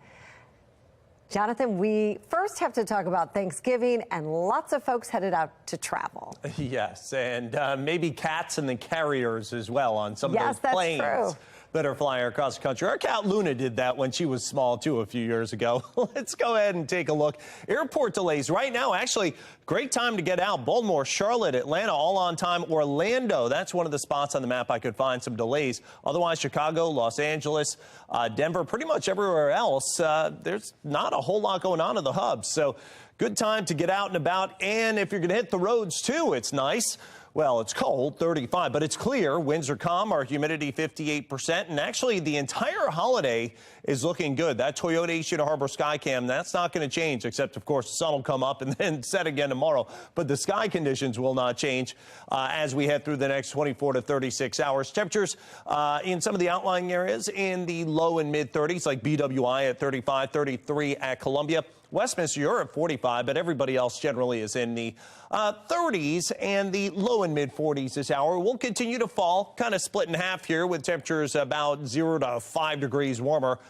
Jonathan, we first have to talk about Thanksgiving, and lots of folks headed out to travel. Yes, and maybe cats and the carriers as well on some of those planes. Yes, that's true. that are flying across the country. Our cat Luna did that when she was small, too, a few years ago. Let's go ahead and take a look. Airport delays right now. Actually, great time to get out. Baltimore, Charlotte, Atlanta, all on time. Orlando, that's one of the spots on the map I could find some delays. Otherwise, Chicago, Los Angeles, Denver, pretty much everywhere else, there's not a whole lot going on in the hubs. So good time to get out and about. And if you're going to hit the roads, too, it's nice. Well, it's cold, 35, but it's clear. Winds are calm, our humidity 58%, and actually the entire holiday is looking good. That Toyota Asian Harbor Skycam, that's not going to change, except, of course, the sun will come up and then set again tomorrow. But the sky conditions will not change as we head through the next 24 to 36 hours. Temperatures in some of the outlying areas in the low and mid-30s, like BWI at 35, 33 at Columbia. Westminster, you're at 45, but everybody else generally is in the 30s and the low and mid 40s this hour. We'll continue to fall, kind of split in half here with temperatures about 0 to 5 degrees warmer.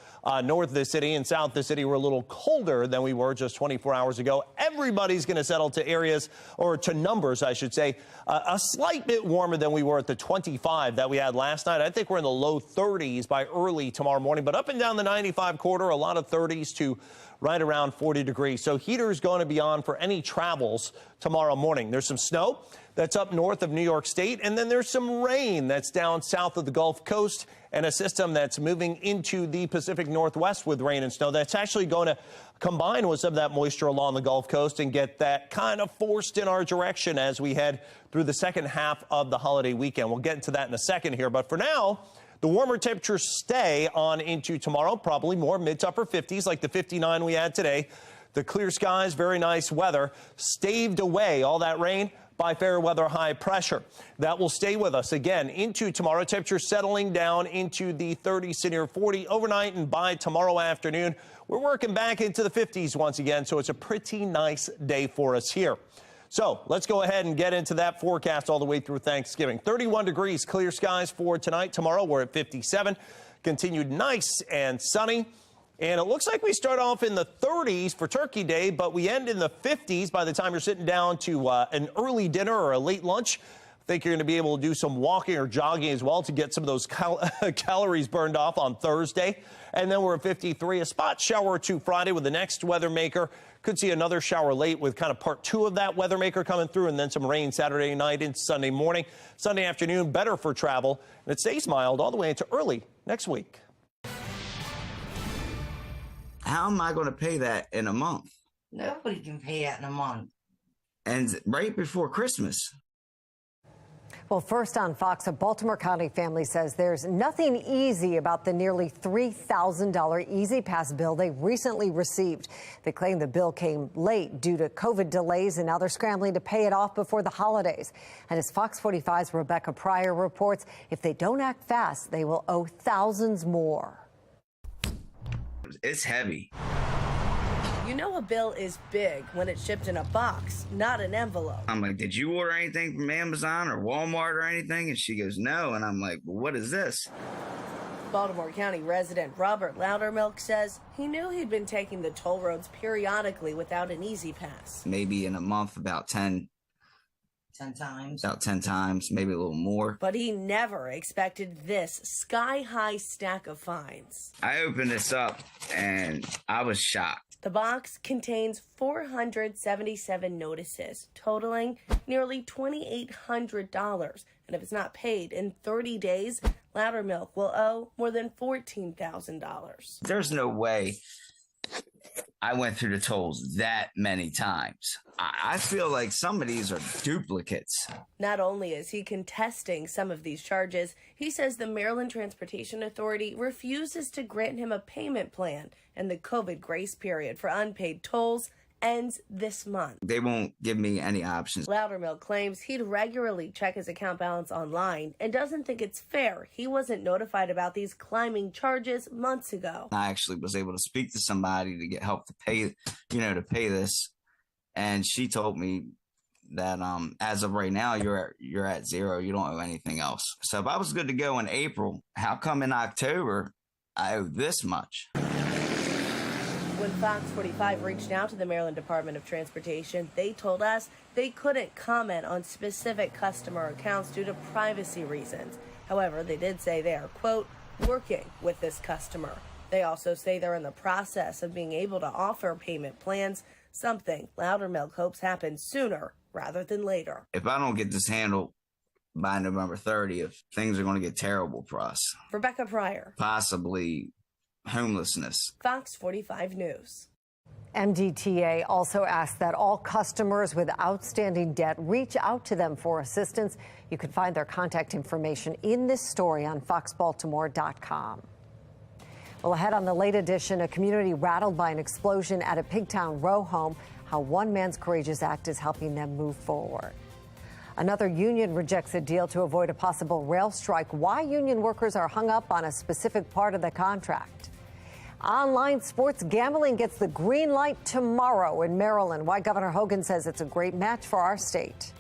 North of the city and south of the city, we're a little colder than we were just 24 hours ago. Everybody's going to settle to areas, or to numbers, I should say, a slight bit warmer than we were at the 25 that we had last night. I think we're in the low 30s by early tomorrow morning, but up and down the 95 corridor, a lot of 30s to right around 40 degrees. So heater's going to be on for any travels tomorrow morning. There's some snow that's up north of New York State, and then there's some rain that's down south of the Gulf Coast, and a system that's moving into the Pacific Northwest with rain and snow that's actually going to combine with some of that moisture along the Gulf Coast and get that kind of forced in our direction as we head through the second half of the holiday weekend. We'll get into that in a second here, but for now, the warmer temperatures stay on into tomorrow, probably more mid to upper 50s like the 59 we had today. The clear skies, very nice weather, staved away all that rain by fair weather high pressure. That will stay with us again into tomorrow. Temperatures settling down into the 30s to near 40 overnight, and by tomorrow afternoon, we're working back into the 50s once again. So it's a pretty nice day for us here. So let's go ahead and get into that forecast all the way through Thanksgiving. 31 degrees, clear skies for tonight. Tomorrow, we're at 57. Continued nice and sunny. And it looks like we start off in the 30s for Turkey Day, but we end in the 50s by the time you're sitting down to an early dinner or a late lunch. I think you're going to be able to do some walking or jogging as well to get some of those calories burned off on Thursday. And then we're at 53, a spot shower or two Friday with the next weather maker. Could see another shower late with kind of part two of that weather maker coming through, and then some rain Saturday night into Sunday morning. Sunday afternoon, better for travel. And it stays mild all the way into early next week. How am I going to pay that in a month? Nobody can pay that in a month. And right before Christmas. Well, first on Fox, a Baltimore County family says there's nothing easy about the nearly $3,000 Easy Pass bill they recently received. They claim the bill came late due to COVID delays, and now they're scrambling to pay it off before the holidays. And as Fox 45's Rebecca Pryor reports, if they don't act fast, they will owe thousands more. It's heavy. You know a bill is big when it's shipped in a box, not an envelope. I'm like, did you order anything from Amazon or Walmart or anything? And she goes, no. And I'm like, well, what is this? Baltimore County resident Robert Loudermilk says he knew he'd been taking the toll roads periodically without an Easy Pass. Maybe in a month about 10 times. About 10 times, maybe a little more. But he never expected this sky-high stack of fines. I opened this up and I was shocked. The box contains 477 notices, totaling nearly $2,800. And if it's not paid in 30 days, Loudermilk will owe more than $14,000. There's no way I went through the tolls that many times. I feel like some of these are duplicates. Not only is he contesting some of these charges, he says the Maryland Transportation Authority refuses to grant him a payment plan, and the COVID grace period for unpaid tolls ends this month. They won't give me any options. Loudermilk claims he'd regularly check his account balance online and doesn't think it's fair he wasn't notified about these climbing charges months ago. I actually was able to speak to somebody to get help to pay, to pay this. And she told me that as of right now, you're at zero. You don't owe anything else. So if I was good to go in April, how come in October I owe this much? When Fox 45 reached out to the Maryland Department of Transportation, they told us they couldn't comment on specific customer accounts due to privacy reasons. However, they did say they are, quote, working with this customer. They also say they're in the process of being able to offer payment plans, something Loudermilk hopes happens sooner rather than later. If I don't get this handled by November 30th, things are going to get terrible for us. Rebecca Pryor, possibly homelessness. Fox 45 News. MDTA also asks that all customers with outstanding debt reach out to them for assistance. You can find their contact information in this story on foxbaltimore.com. Well, ahead on the late edition, a community rattled by an explosion at a Pigtown row home, how one man's courageous act is helping them move forward. Another union rejects a deal to avoid a possible rail strike. Why union workers are hung up on a specific part of the contract. Online sports gambling gets the green light tomorrow in Maryland. Why Governor Hogan says it's a great match for our state.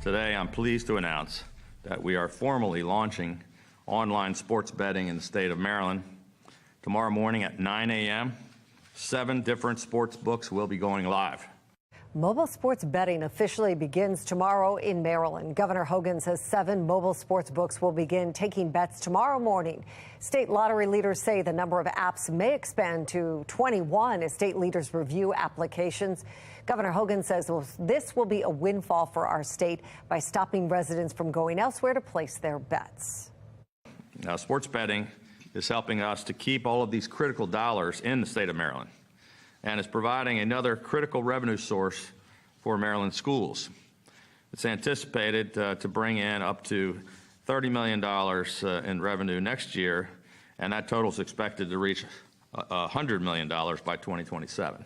Today, I'm pleased to announce that we are formally launching online sports betting in the state of Maryland. Tomorrow morning at 9 a.m., 7 different sports books will be going live. Mobile sports betting officially begins tomorrow in Maryland. Governor Hogan says 7 mobile sports books will begin taking bets tomorrow morning. State lottery leaders say the number of apps may expand to 21 as state leaders review applications. Governor Hogan says this will be a windfall for our state by stopping residents from going elsewhere to place their bets. Now, sports betting is helping us to keep all of these critical dollars in the state of Maryland, and is providing another critical revenue source for Maryland schools. It's anticipated to bring in up to $30 million in revenue next year, and that total is expected to reach $100 million by 2027.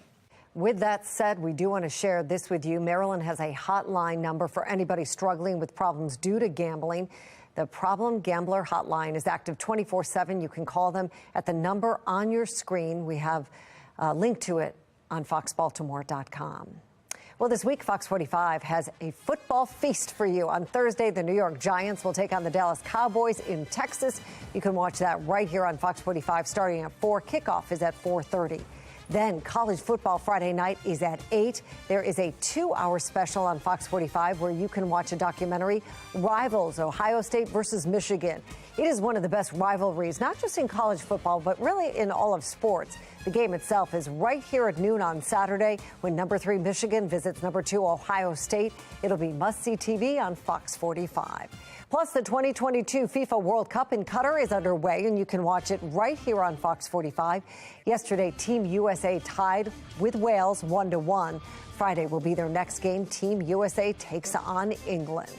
With that said, we do want to share this with you. Maryland has a hotline number for anybody struggling with problems due to gambling. The Problem Gambler Hotline is active 24/7. You can call them at the number on your screen. We have a link to it on foxbaltimore.com. Well, this week, Fox 45 has a football feast for you. On Thursday, the New York Giants will take on the Dallas Cowboys in Texas. You can watch that right here on Fox 45 starting at 4. Kickoff is at 4:30. Then college football Friday night is at 8. There is a 2-hour special on Fox 45 where you can watch a documentary, Rivals, Ohio State versus Michigan. It is one of the best rivalries, not just in college football, but really in all of sports. The game itself is right here at noon on Saturday when number 3 Michigan visits number 2 Ohio State. It'll be must-see TV on Fox 45. Plus, the 2022 FIFA World Cup in Qatar is underway, and you can watch it right here on Fox 45. Yesterday, Team USA tied with Wales 1-1. Friday will be their next game. Team USA takes on England.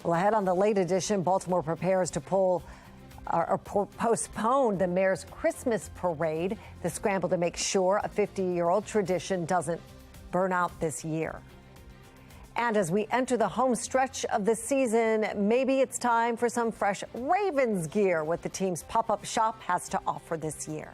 Well, ahead on the late edition, Baltimore prepares to postpone the mayor's Christmas parade. The scramble to make sure a 50-year-old tradition doesn't burn out this year. And as we enter the home stretch of the season, maybe it's time for some fresh Ravens gear, what the team's pop-up shop has to offer this year.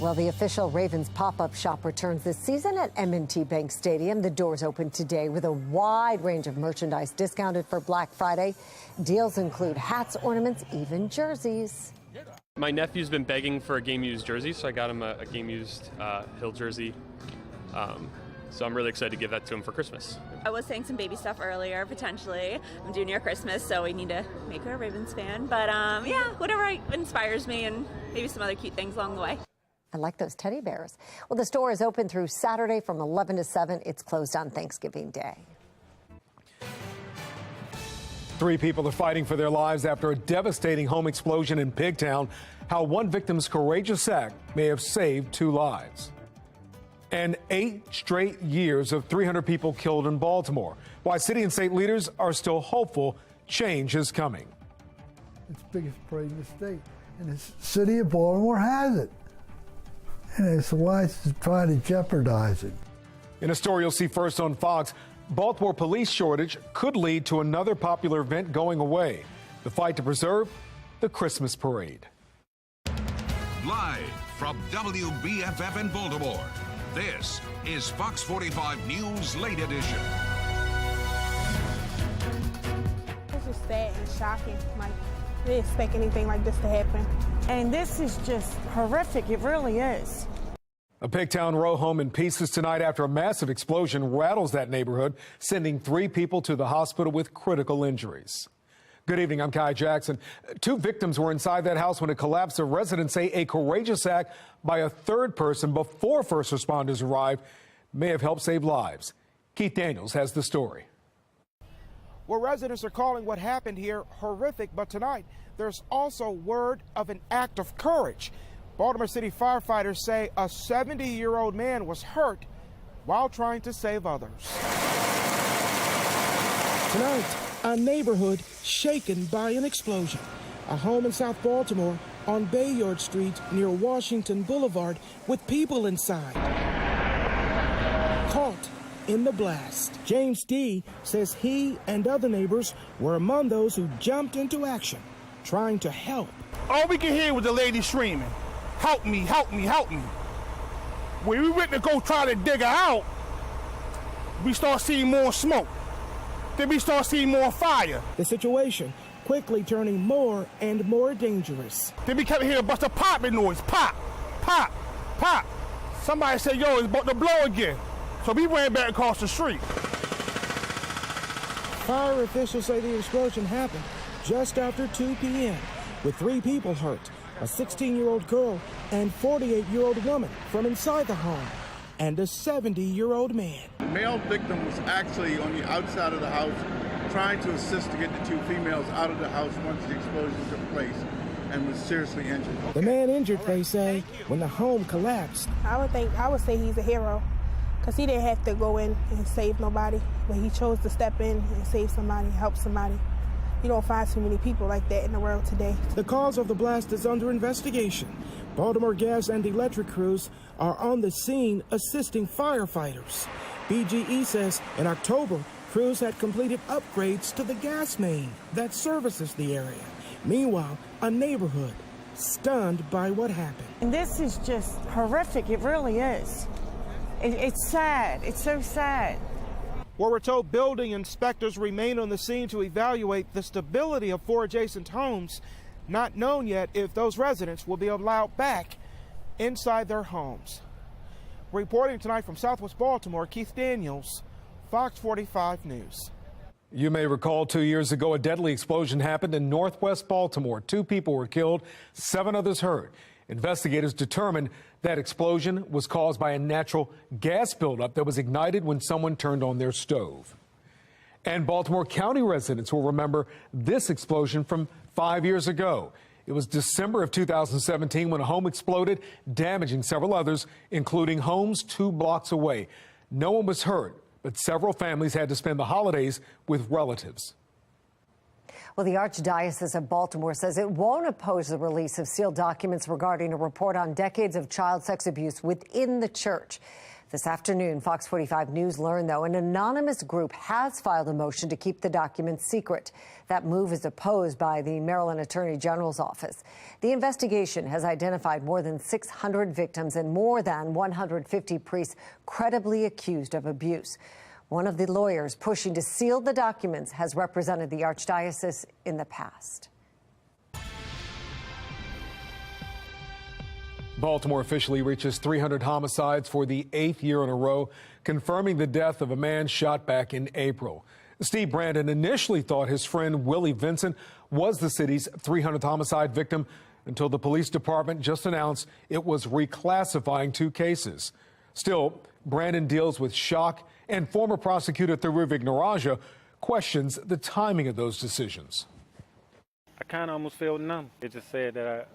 Well, the official Ravens pop-up shop returns this season at M&T Bank Stadium. The doors open today with a wide range of merchandise discounted for Black Friday. Deals include hats, ornaments, even jerseys. My nephew's been begging for a game-used jersey, so I got him a game-used Hill jersey. So I'm really excited to give that to him for Christmas. I was saying some baby stuff earlier, potentially. I'm due near Christmas, so we need to make her a Ravens fan. But yeah, whatever inspires me and maybe some other cute things along the way. I like those teddy bears. Well, the store is open through Saturday from 11 to 7. It's closed on Thanksgiving Day. 3 people are fighting for their lives after a devastating home explosion in Pigtown. How one victim's courageous act may have saved 2 lives. And 8 straight years of 300 people killed in Baltimore. Why city and state leaders are still hopeful change is coming. It's the biggest parade in the state. And the city of Baltimore has it. And it's why to try to jeopardize it. In a story you'll see first on Fox, Baltimore police shortage could lead to another popular event going away. The fight to preserve the Christmas parade. Live from WBFF in Baltimore, this is Fox 45 News Late Edition. It's just sad and shocking. Like, I didn't expect anything like this to happen. And this is just horrific. It really is. A Pigtown row home in pieces tonight after a massive explosion rattles that neighborhood, sending 3 people to the hospital with critical injuries. Good evening, I'm Kai Jackson. 2 victims were inside that house when it collapsed. The residents say a courageous act by a third person before first responders arrived may have helped save lives. Keith Daniels has the story. Well, residents are calling what happened here horrific, but tonight there's also word of an act of courage. Baltimore City firefighters say a 70-year-old man was hurt while trying to save others. Tonight, a neighborhood shaken by an explosion. A home in South Baltimore on Bayard Street near Washington Boulevard with people inside. Caught in the blast. James D. says he and other neighbors were among those who jumped into action, trying to help. All we could hear was the lady screaming, "Help me, help me, help me." When we went to go try to dig her out, we start seeing more smoke. Then we start seeing more fire. The situation quickly turning more and more dangerous. Then we kept hearing a bunch of popping noise. Pop, pop, pop. Somebody said, yo, it's about to blow again. So we ran back across the street. Fire officials say the explosion happened just after 2 p.m. with 3 people hurt, a 16-year-old girl and 48-year-old woman from inside the home, and a 70-year-old man. The male victim was actually on the outside of the house trying to assist to get the 2 females out of the house once the explosion took place and was seriously injured. The man injured, they say, when the home collapsed. I would say he's a hero because he didn't have to go in and save nobody, but he chose to step in and save somebody, help somebody. You don't find too many people like that in the world today. The cause of the blast is under investigation. Baltimore gas and electric crews are on the scene assisting firefighters. BGE says in October, crews had completed upgrades to the gas main that services the area. Meanwhile, a neighborhood stunned by what happened. And this is just horrific. It really is. It's sad. It's so sad. Well, we're told building inspectors remain on the scene to evaluate the stability of 4 adjacent homes. Not known yet if those residents will be allowed back inside their homes. Reporting tonight from Southwest Baltimore, Keith Daniels, Fox 45 News. You may recall 2 years ago, a deadly explosion happened in northwest Baltimore. 2 people were killed, 7 others hurt. Investigators determined that explosion was caused by a natural gas buildup that was ignited when someone turned on their stove. And Baltimore County residents will remember this explosion from 5 years ago. It was December of 2017 when a home exploded, damaging several others, including homes 2 blocks away. No one was hurt, but several families had to spend the holidays with relatives. Well, the Archdiocese of Baltimore says it won't oppose the release of sealed documents regarding a report on decades of child sex abuse within the church. This afternoon, Fox 45 News learned, though, an anonymous group has filed a motion to keep the documents secret. That move is opposed by the Maryland Attorney General's office. The investigation has identified more than 600 victims and more than 150 priests credibly accused of abuse. One of the lawyers pushing to seal the documents has represented the Archdiocese in the past. Baltimore officially reaches 300 homicides for the 8th year in a row, confirming the death of a man shot back in April. Steve Brandon initially thought his friend Willie Vincent was the city's 300th homicide victim until the police department just announced it was reclassifying 2 cases. Still, Brandon deals with shock, and former prosecutor Thurur Vignarajah questions the timing of those decisions. I kind of almost feel numb. It just said that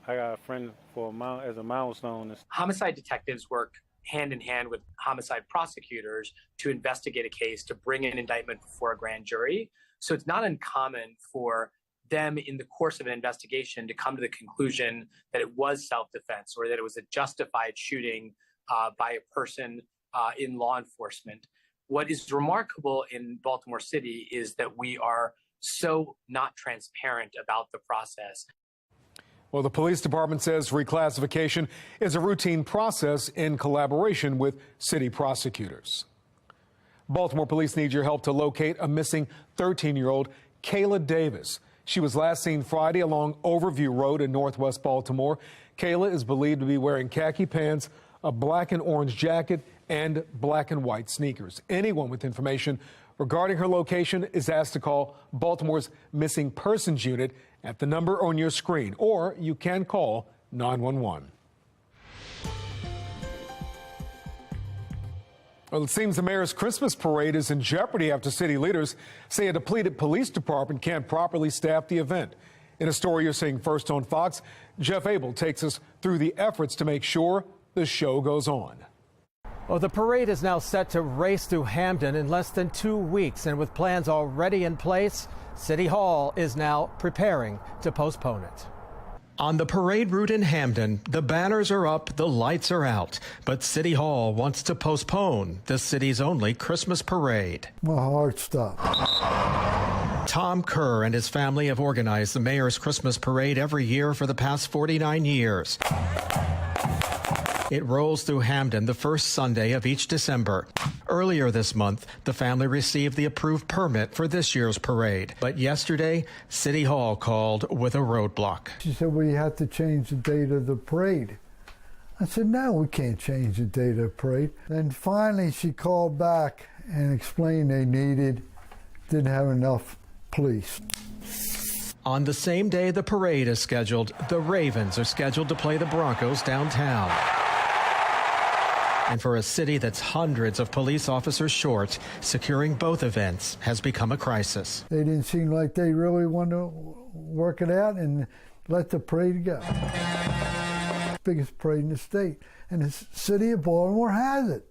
I got a friend for as a milestone. Homicide detectives work hand in hand with homicide prosecutors to investigate a case, to bring an indictment before a grand jury. So it's not uncommon for them in the course of an investigation to come to the conclusion that it was self-defense or that it was a justified shooting by a person in law enforcement. What is remarkable in Baltimore City is that we are so not transparent about the process. Well, the police department says reclassification is a routine process in collaboration with city prosecutors. Baltimore police need your help to locate a missing 13-year-old Kayla Davis. She was last seen Friday along Overview Road in northwest Baltimore. Kayla is believed to be wearing khaki pants, a black and orange jacket, and black and white sneakers. Anyone with information regarding her location is asked to call Baltimore's Missing Persons Unit at the number on your screen, or you can call 911. Well, it seems the mayor's Christmas parade is in jeopardy after city leaders say a depleted police department can't properly staff the event. In a story you're seeing first on Fox, Jeff Abel takes us through the efforts to make sure the show goes on. Well, the parade is now set to race through Hamden in less than 2 weeks, and with plans already in place, City Hall is now preparing to postpone it. On the parade route in Hamden, the banners are up, the lights are out, but City Hall wants to postpone the city's only Christmas parade. My heart stopped. Tom Kerr and his family have organized the mayor's Christmas parade every year for the past 49 years. It rolls through Hamden the first Sunday of each December. Earlier this month, the family received the approved permit for this year's parade. But yesterday, City Hall called with a roadblock. She said, well, you have to change the date of the parade. I said, no, we can't change the date of the parade. Then finally she called back and explained they didn't have enough police. On the same day the parade is scheduled, the Ravens are scheduled to play the Broncos downtown. And for a city that's hundreds of police officers short, securing both events has become a crisis. They didn't seem like they really wanted to work it out and let the parade go. Biggest parade in the state. And the city of Baltimore has it.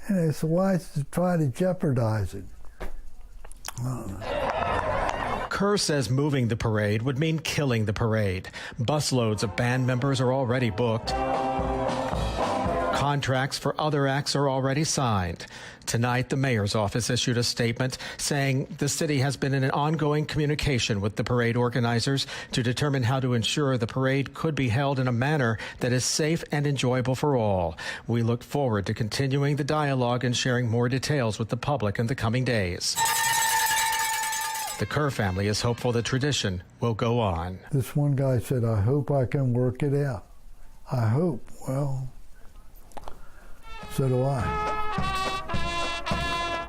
And it's why to try to jeopardize it. I don't know. Kerr says moving the parade would mean killing the parade. Busloads of band members are already booked. Contracts for other acts are already signed. Tonight, the mayor's office issued a statement saying the city has been in an ongoing communication with the parade organizers to determine how to ensure the parade could be held in a manner that is safe and enjoyable for all. We look forward to continuing the dialogue and sharing more details with the public in the coming days. The Kerr family is hopeful the tradition will go on. This one guy said, I hope I can work it out. I hope. Well, so do I.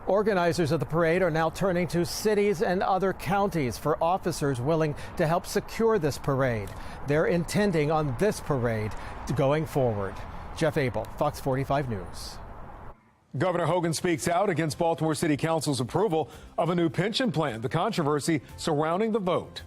Organizers of the parade are now turning to cities and other counties for officers willing to help secure this parade. They're intending on this parade going forward. Jeff Abel, Fox 45 News. Governor Hogan speaks out against Baltimore City Council's approval of a new pension plan, the controversy surrounding the vote.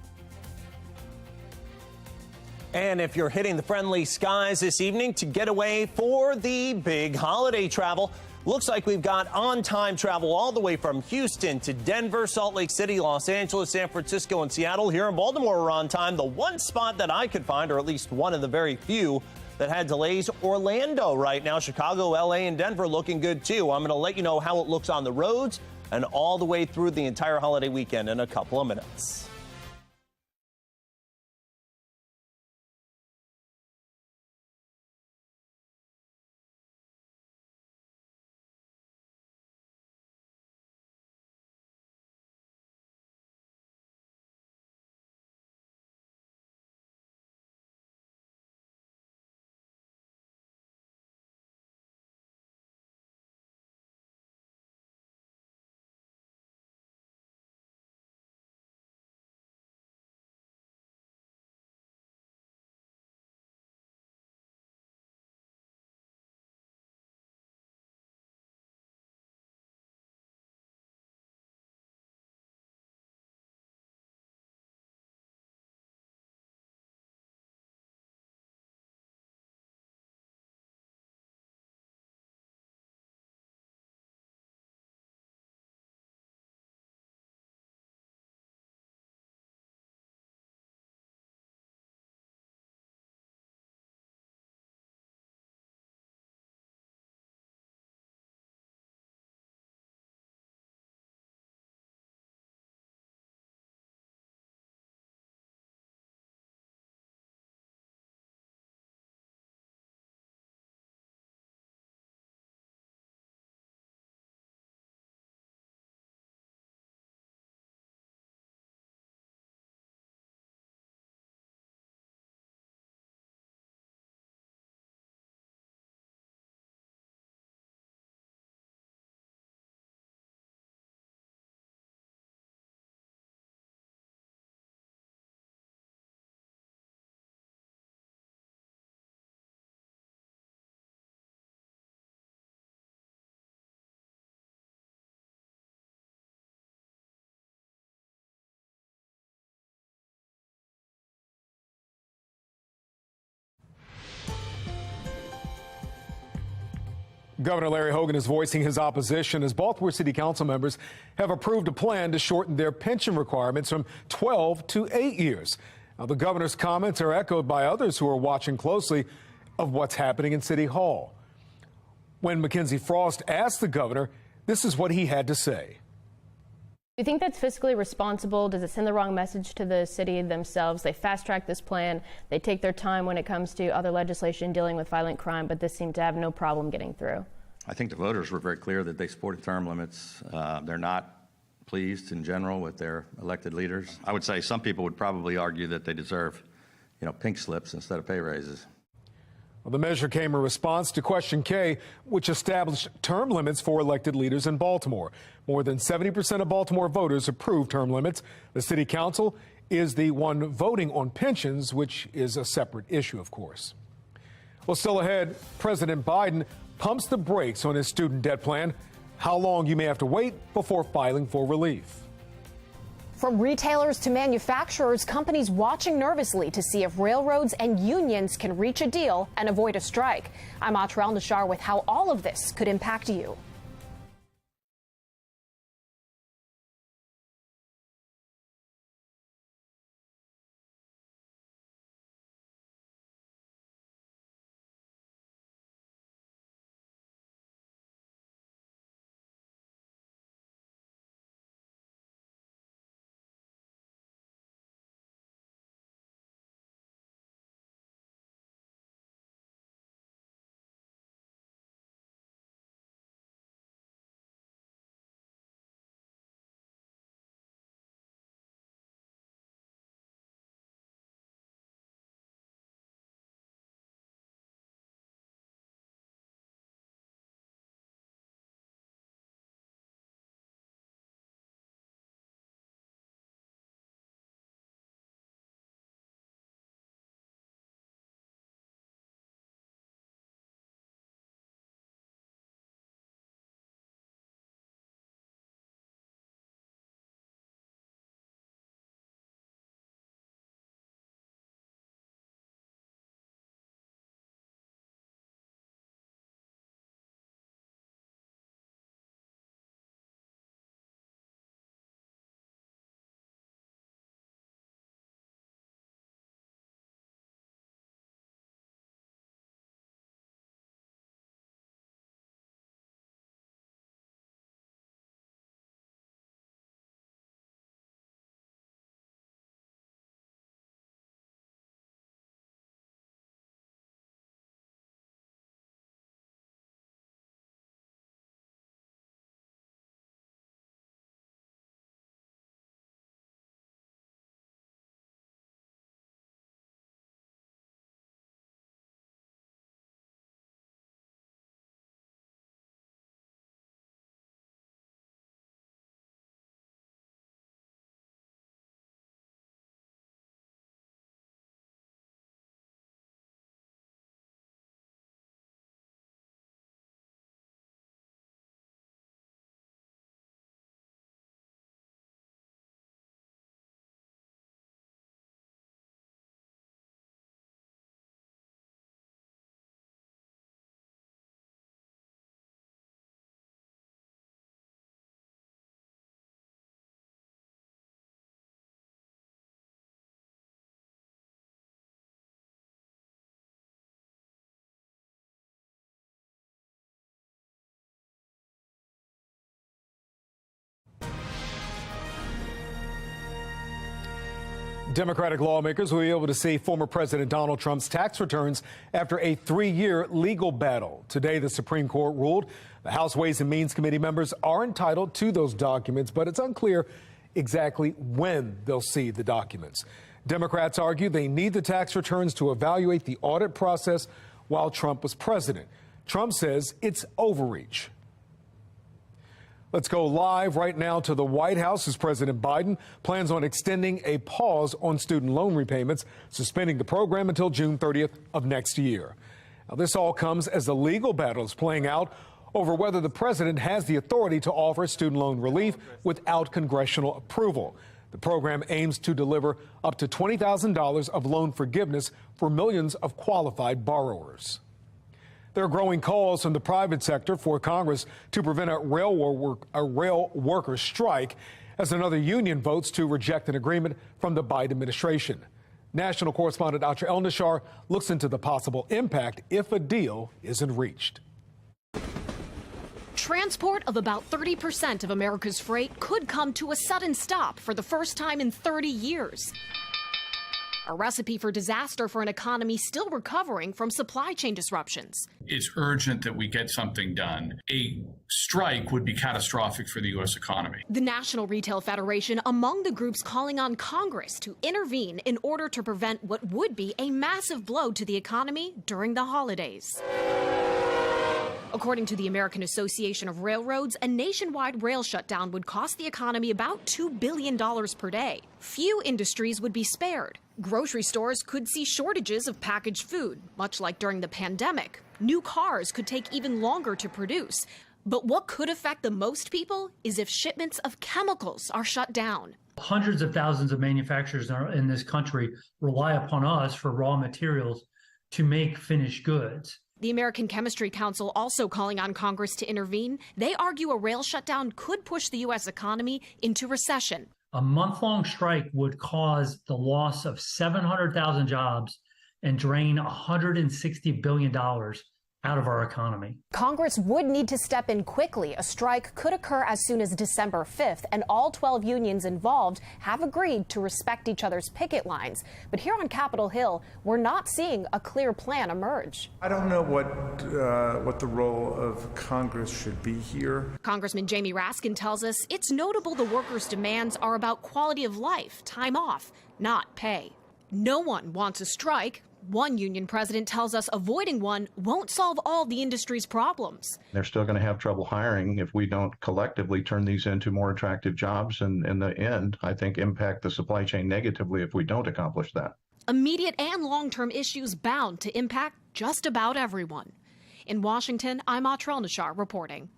And if you're hitting the friendly skies this evening to get away for the big holiday travel, looks like we've got on-time travel all the way from Houston to Denver, Salt Lake City, Los Angeles, San Francisco, and Seattle. Here in Baltimore, we're on time. The one spot that I could find, or at least one of the very few that had delays, Orlando right now. Chicago, LA, and Denver looking good too. I'm going to let you know how it looks on the roads and all the way through the entire holiday weekend in a couple of minutes. Governor Larry Hogan is voicing his opposition as Baltimore City Council members have approved a plan to shorten their pension requirements from 12 to 8 years. Now, the governor's comments are echoed by others who are watching closely of what's happening in City Hall. When Mackenzie Frost asked the governor, this is what he had to say. Do you think that's fiscally responsible? Does it send the wrong message to the city themselves? They fast-track this plan. They take their time when it comes to other legislation dealing with violent crime, but this seemed to have no problem getting through. I think the voters were very clear that they supported term limits. They're not pleased in general with their elected leaders. I would say some people would probably argue that they deserve, pink slips instead of pay raises. Well, the measure came in response to Question K, which established term limits for elected leaders in Baltimore. More than 70% of Baltimore voters approved term limits. The city council is the one voting on pensions, which is a separate issue, of course. Well, still ahead, President Biden pumps the brakes on his student debt plan. How long you may have to wait before filing for relief. From retailers to manufacturers, companies watching nervously to see if railroads and unions can reach a deal and avoid a strike. I'm Atral Nashar with how all of this could impact you. Democratic lawmakers will be able to see former President Donald Trump's tax returns after a 3-year legal battle. Today, the Supreme Court ruled the House Ways and Means Committee members are entitled to those documents, but it's unclear exactly when they'll see the documents. Democrats argue they need the tax returns to evaluate the audit process while Trump was president. Trump says it's overreach. Let's go live right now to the White House as President Biden plans on extending a pause on student loan repayments, suspending the program until June 30th of next year. Now, this all comes as the legal battle is playing out over whether the president has the authority to offer student loan relief without congressional approval. The program aims to deliver up to $20,000 of loan forgiveness for millions of qualified borrowers. There are growing calls from the private sector for Congress to prevent a rail worker strike as another union votes to reject an agreement from the Biden administration. National correspondent Atra El-Nashar looks into the possible impact if a deal isn't reached. Transport of about 30% of America's freight could come to a sudden stop for the first time in 30 years. A recipe for disaster for an economy still recovering from supply chain disruptions. It's urgent that we get something done. A strike would be catastrophic for the U.S. economy. The National Retail Federation among the groups calling on Congress to intervene in order to prevent what would be a massive blow to the economy during the holidays. According to the American Association of Railroads, a nationwide rail shutdown would cost the economy about $2 billion per day. Few industries would be spared. Grocery stores could see shortages of packaged food, much like during the pandemic. New cars could take even longer to produce. But what could affect the most people is if shipments of chemicals are shut down. Hundreds of thousands of manufacturers in this country rely upon us for raw materials to make finished goods. The American Chemistry Council also calling on Congress to intervene. They argue a rail shutdown could push the U.S. economy into recession. A month-long strike would cause the loss of 700,000 jobs and drain $160 billion out of our economy. Congress would need to step in quickly. A strike could occur as soon as December 5th, and all 12 unions involved have agreed to respect each other's picket lines. But here on Capitol Hill, we're not seeing a clear plan emerge. I don't know what the role of Congress should be here. Congressman Jamie Raskin tells us it's notable the workers' demands are about quality of life, time off, not pay. No one wants a strike. One union president tells us avoiding one won't solve all the industry's problems. They're still going to have trouble hiring if we don't collectively turn these into more attractive jobs, and in the end, I think, impact the supply chain negatively if we don't accomplish that. Immediate and long-term issues bound to impact just about everyone. In Washington, I'm Atra El-Nashar reporting.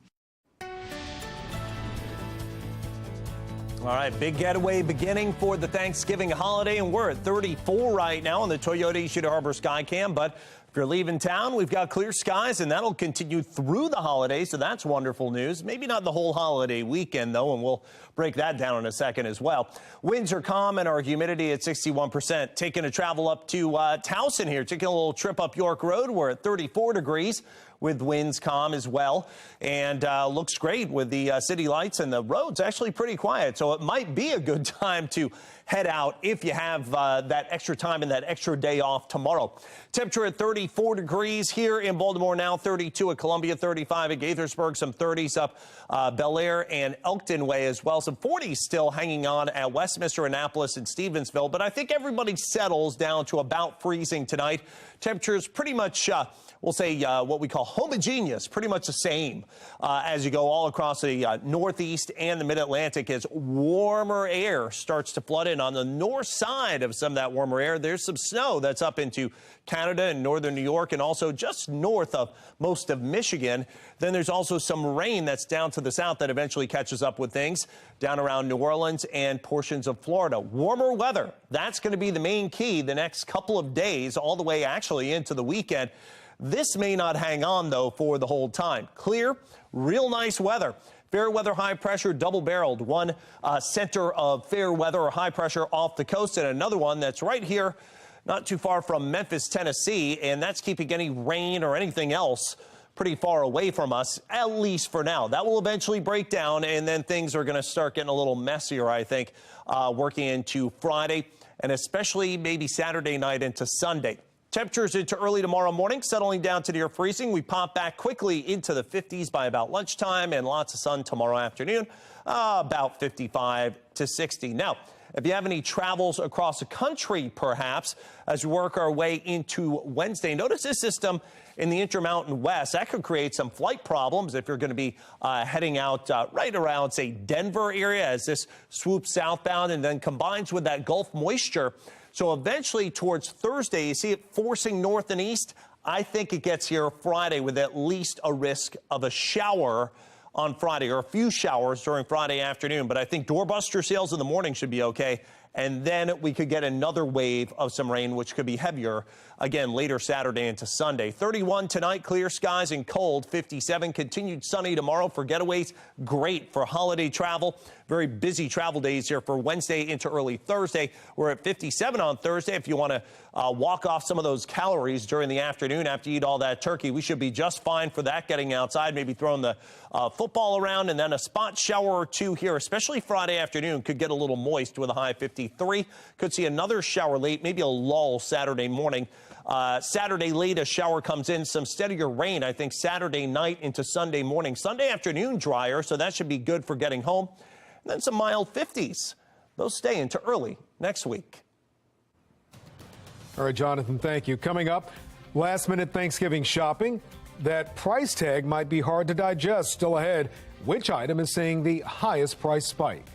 All right, big getaway beginning for the Thanksgiving holiday, and we're at 34 right now on the Toyota Ishida Harbor Skycam. But if you're leaving town, we've got clear skies, and that'll continue through the holiday, so that's wonderful news. Maybe not the whole holiday weekend, though, and we'll break that down in a second as well. Winds are calm and our humidity at 61%. Taking a travel up to Towson here, taking a little trip up York Road. We're at 34 degrees. With winds calm as well, and looks great with the city lights, and the road's actually pretty quiet, so it might be a good time to head out if you have that extra time and that extra day off tomorrow. Temperature at 34 degrees here in Baltimore now, 32 at Columbia, 35 at Gaithersburg, some 30s up Bel Air and Elkton Way as well. Some 40s still hanging on at Westminster, Annapolis, and Stevensville, but I think everybody settles down to about freezing tonight. Temperatures pretty much we'll say what we call homogeneous, pretty much the same as you go all across the Northeast and the Mid-Atlantic as warmer air starts to flood in. On the north side of some of that warmer air, there's some snow that's up into Canada and northern New York and also just north of most of Michigan. Then there's also some rain that's down to the south that eventually catches up with things down around New Orleans and portions of Florida. Warmer weather, that's going to be the main key the next couple of days, all the way actually into the weekend. This may not hang on, though, for the whole time. Clear, real nice weather. Fair weather, high pressure, double-barreled. One center of fair weather or high pressure off the coast, and another one that's right here, not too far from Memphis, Tennessee, and that's keeping any rain or anything else pretty far away from us, at least for now. That will eventually break down, and then things are going to start getting a little messier, I think, working into Friday, and especially maybe Saturday night into Sunday. Temperatures into early tomorrow morning, settling down to near freezing. We pop back quickly into the 50s by about lunchtime, and lots of sun tomorrow afternoon, about 55 to 60. Now, if you have any travels across the country, perhaps, as we work our way into Wednesday, notice this system in the Intermountain West. That could create some flight problems if you're going to be heading out right around, say, Denver area as this swoops southbound and then combines with that Gulf moisture. So eventually towards Thursday, you see it forcing north and east. I think it gets here Friday with at least a risk of a shower on Friday, or a few showers during Friday afternoon. But I think doorbuster sales in the morning should be okay. And then we could get another wave of some rain, which could be heavier again later Saturday into Sunday. 31 tonight, clear skies and cold. 57 continued sunny tomorrow for getaways. Great for holiday travel. Very busy travel days here for Wednesday into early Thursday. We're at 57 on Thursday. If you want to walk off some of those calories during the afternoon after you eat all that turkey, we should be just fine for that. Getting outside, maybe throwing the football around, and then a spot shower or two here, especially Friday afternoon. Could get a little moist with a high of 53. Could see another shower late, maybe a lull Saturday morning. Saturday late, a shower comes in, some steadier rain, I think, Saturday night into Sunday morning. Sunday afternoon, drier, so that should be good for getting home. And then some mild 50s. Those stay into early next week. All right, Jonathan, thank you. Coming up, last-minute Thanksgiving shopping. That price tag might be hard to digest. Still ahead, which item is seeing the highest price spike?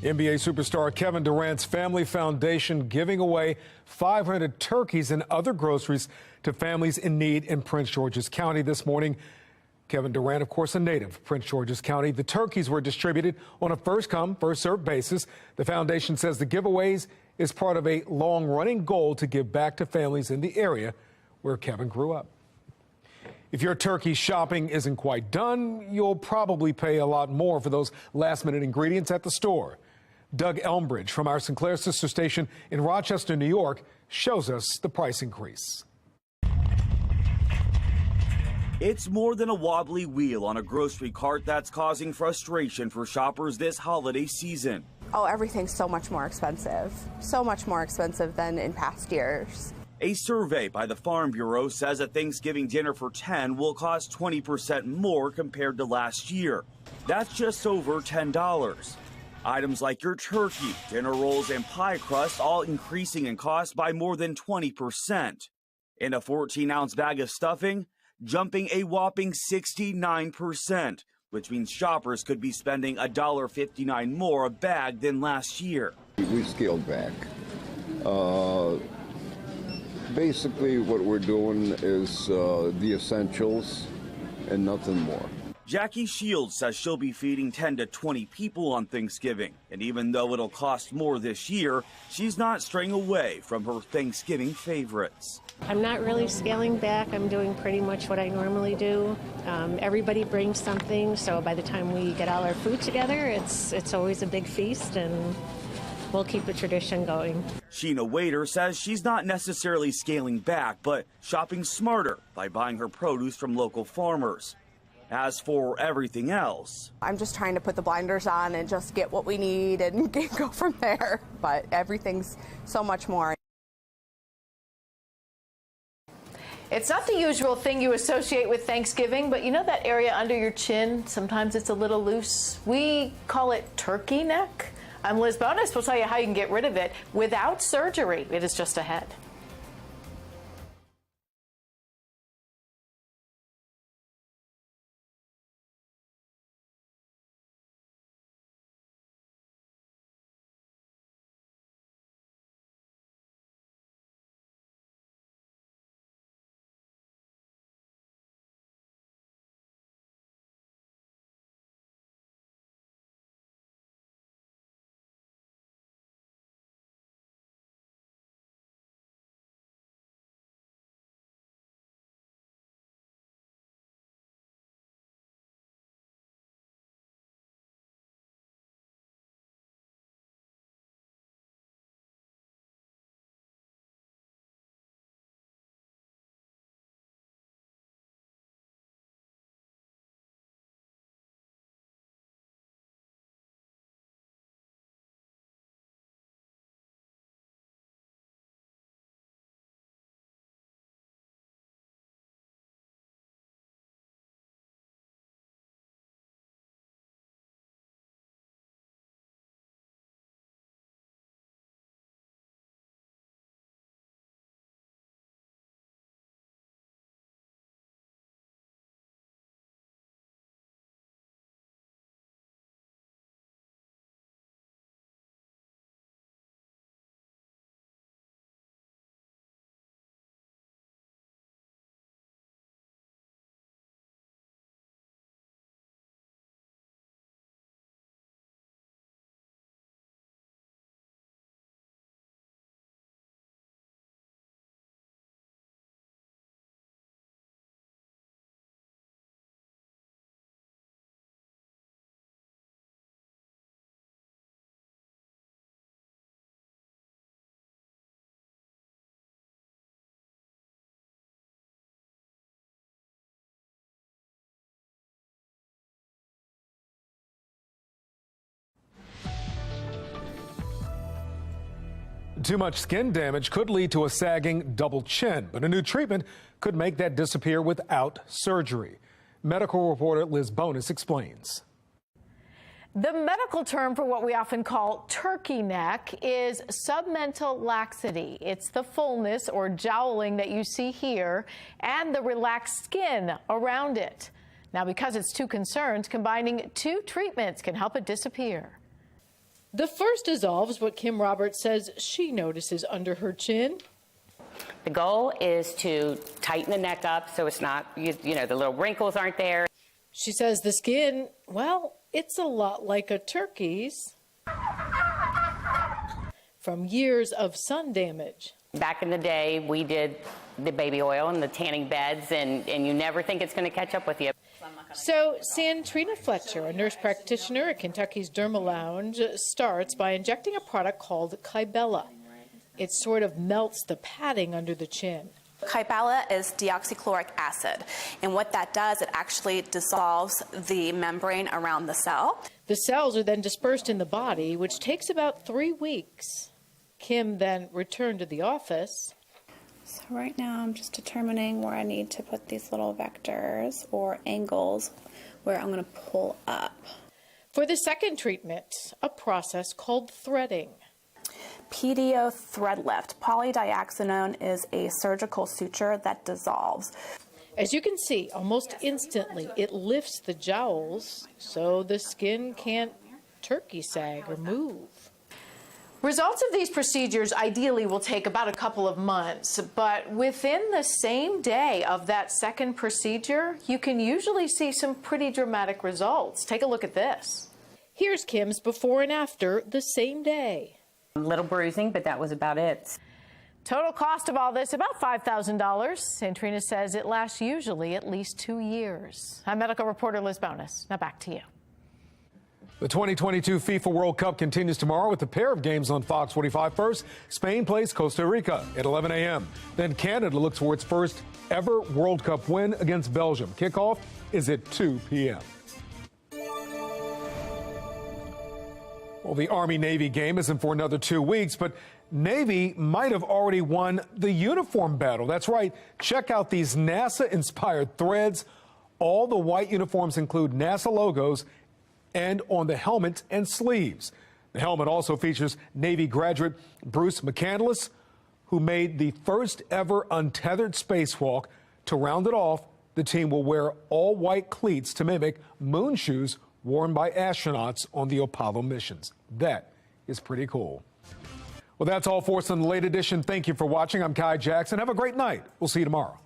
NBA superstar Kevin Durant's family foundation giving away 500 turkeys and other groceries to families in need in Prince George's County this morning. Kevin Durant, of course, a native of Prince George's County. The turkeys were distributed on a first-come, first-served basis. The foundation says the giveaways is part of a long-running goal to give back to families in the area where Kevin grew up. If your turkey shopping isn't quite done, you'll probably pay a lot more for those last-minute ingredients at the store. Doug Elmbridge from our Sinclair sister station in Rochester, New York, shows us the price increase. It's more than a wobbly wheel on a grocery cart that's causing frustration for shoppers this holiday season. Oh, everything's so much more expensive. So much more expensive than in past years. A survey by the Farm Bureau says a Thanksgiving dinner for 10 will cost 20% more compared to last year. That's just over $10. Items like your turkey, dinner rolls, and pie crust all increasing in cost by more than 20%. And a 14-ounce bag of stuffing jumping a whopping 69%, which means shoppers could be spending $1.59 more a bag than last year. We scaled back. Basically, what we're doing is the essentials and nothing more. Jackie Shields says she'll be feeding 10 to 20 people on Thanksgiving. And even though it'll cost more this year, she's not straying away from her Thanksgiving favorites. I'm not really scaling back. I'm doing pretty much what I normally do. Everybody brings something, so by the time we get all our food together, it's always a big feast, and we'll keep the tradition going. Sheena Waiter says she's not necessarily scaling back, but shopping smarter by buying her produce from local farmers. As for everything else, I'm just trying to put the blinders on and just get what we need and go from there. But everything's so much more. It's not the usual thing you associate with Thanksgiving, but you know that area under your chin? Sometimes it's a little loose. We call it turkey neck. I'm Liz Bonus. We'll tell you how you can get rid of it without surgery. It is just ahead. Too much skin damage could lead to a sagging double chin, but a new treatment could make that disappear without surgery. Medical reporter Liz Bonus explains. The medical term for what we often call turkey neck is submental laxity. It's the fullness or jowling that you see here and the relaxed skin around it. Now, because it's two concerns, combining two treatments can help it disappear. The first dissolves what Kim Roberts says she notices under her chin. The goal is to tighten the neck up so it's not, you know, the little wrinkles aren't there. She says the skin, well, it's a lot like a turkey's from years of sun damage. Back in the day, we did the baby oil and the tanning beds, and you never think it's going to catch up with you. So Santrina Fletcher, a nurse practitioner at Kentucky's Derma Lounge, starts by injecting a product called Kybella. It sort of melts the padding under the chin. Kybella is deoxychloric acid, and what that does, it actually dissolves the membrane around the cell. The cells are then dispersed in the body, which takes about 3 weeks. Kim then returned to the office. So right now I'm just determining where I need to put these little vectors or angles where I'm going to pull up. For the second treatment, a process called threading. PDO thread lift. Polydioxanone is a surgical suture that dissolves. As you can see, almost instantly it lifts the jowls so the skin can't turkey sag or move. Results of these procedures ideally will take about a couple of months, but within the same day of that second procedure, you can usually see some pretty dramatic results. Take a look at this. Here's Kim's before and after the same day. A little bruising, but that was about it. Total cost of all this, about $5,000. And Trina says it lasts usually at least 2 years. I'm medical reporter Liz Bonus. Now back to you. The 2022 FIFA World Cup continues tomorrow with a pair of games on Fox 45. First, Spain plays Costa Rica at 11 a.m. Then Canada looks for its first ever World Cup win against Belgium. Kickoff is at 2 p.m. Well, the Army-Navy game isn't for another 2 weeks, but Navy might have already won the uniform battle. That's right. Check out these NASA-inspired threads. All the white uniforms include NASA logos and on the helmet and sleeves. The helmet also features Navy graduate Bruce McCandless, who made the first ever untethered spacewalk. To round it off, the team will wear all white cleats to mimic moon shoes worn by astronauts on the Apollo missions. That is pretty cool. Well, that's all for us in the late edition. Thank you for watching. I'm Kai Jackson. Have a great night. We'll see you tomorrow.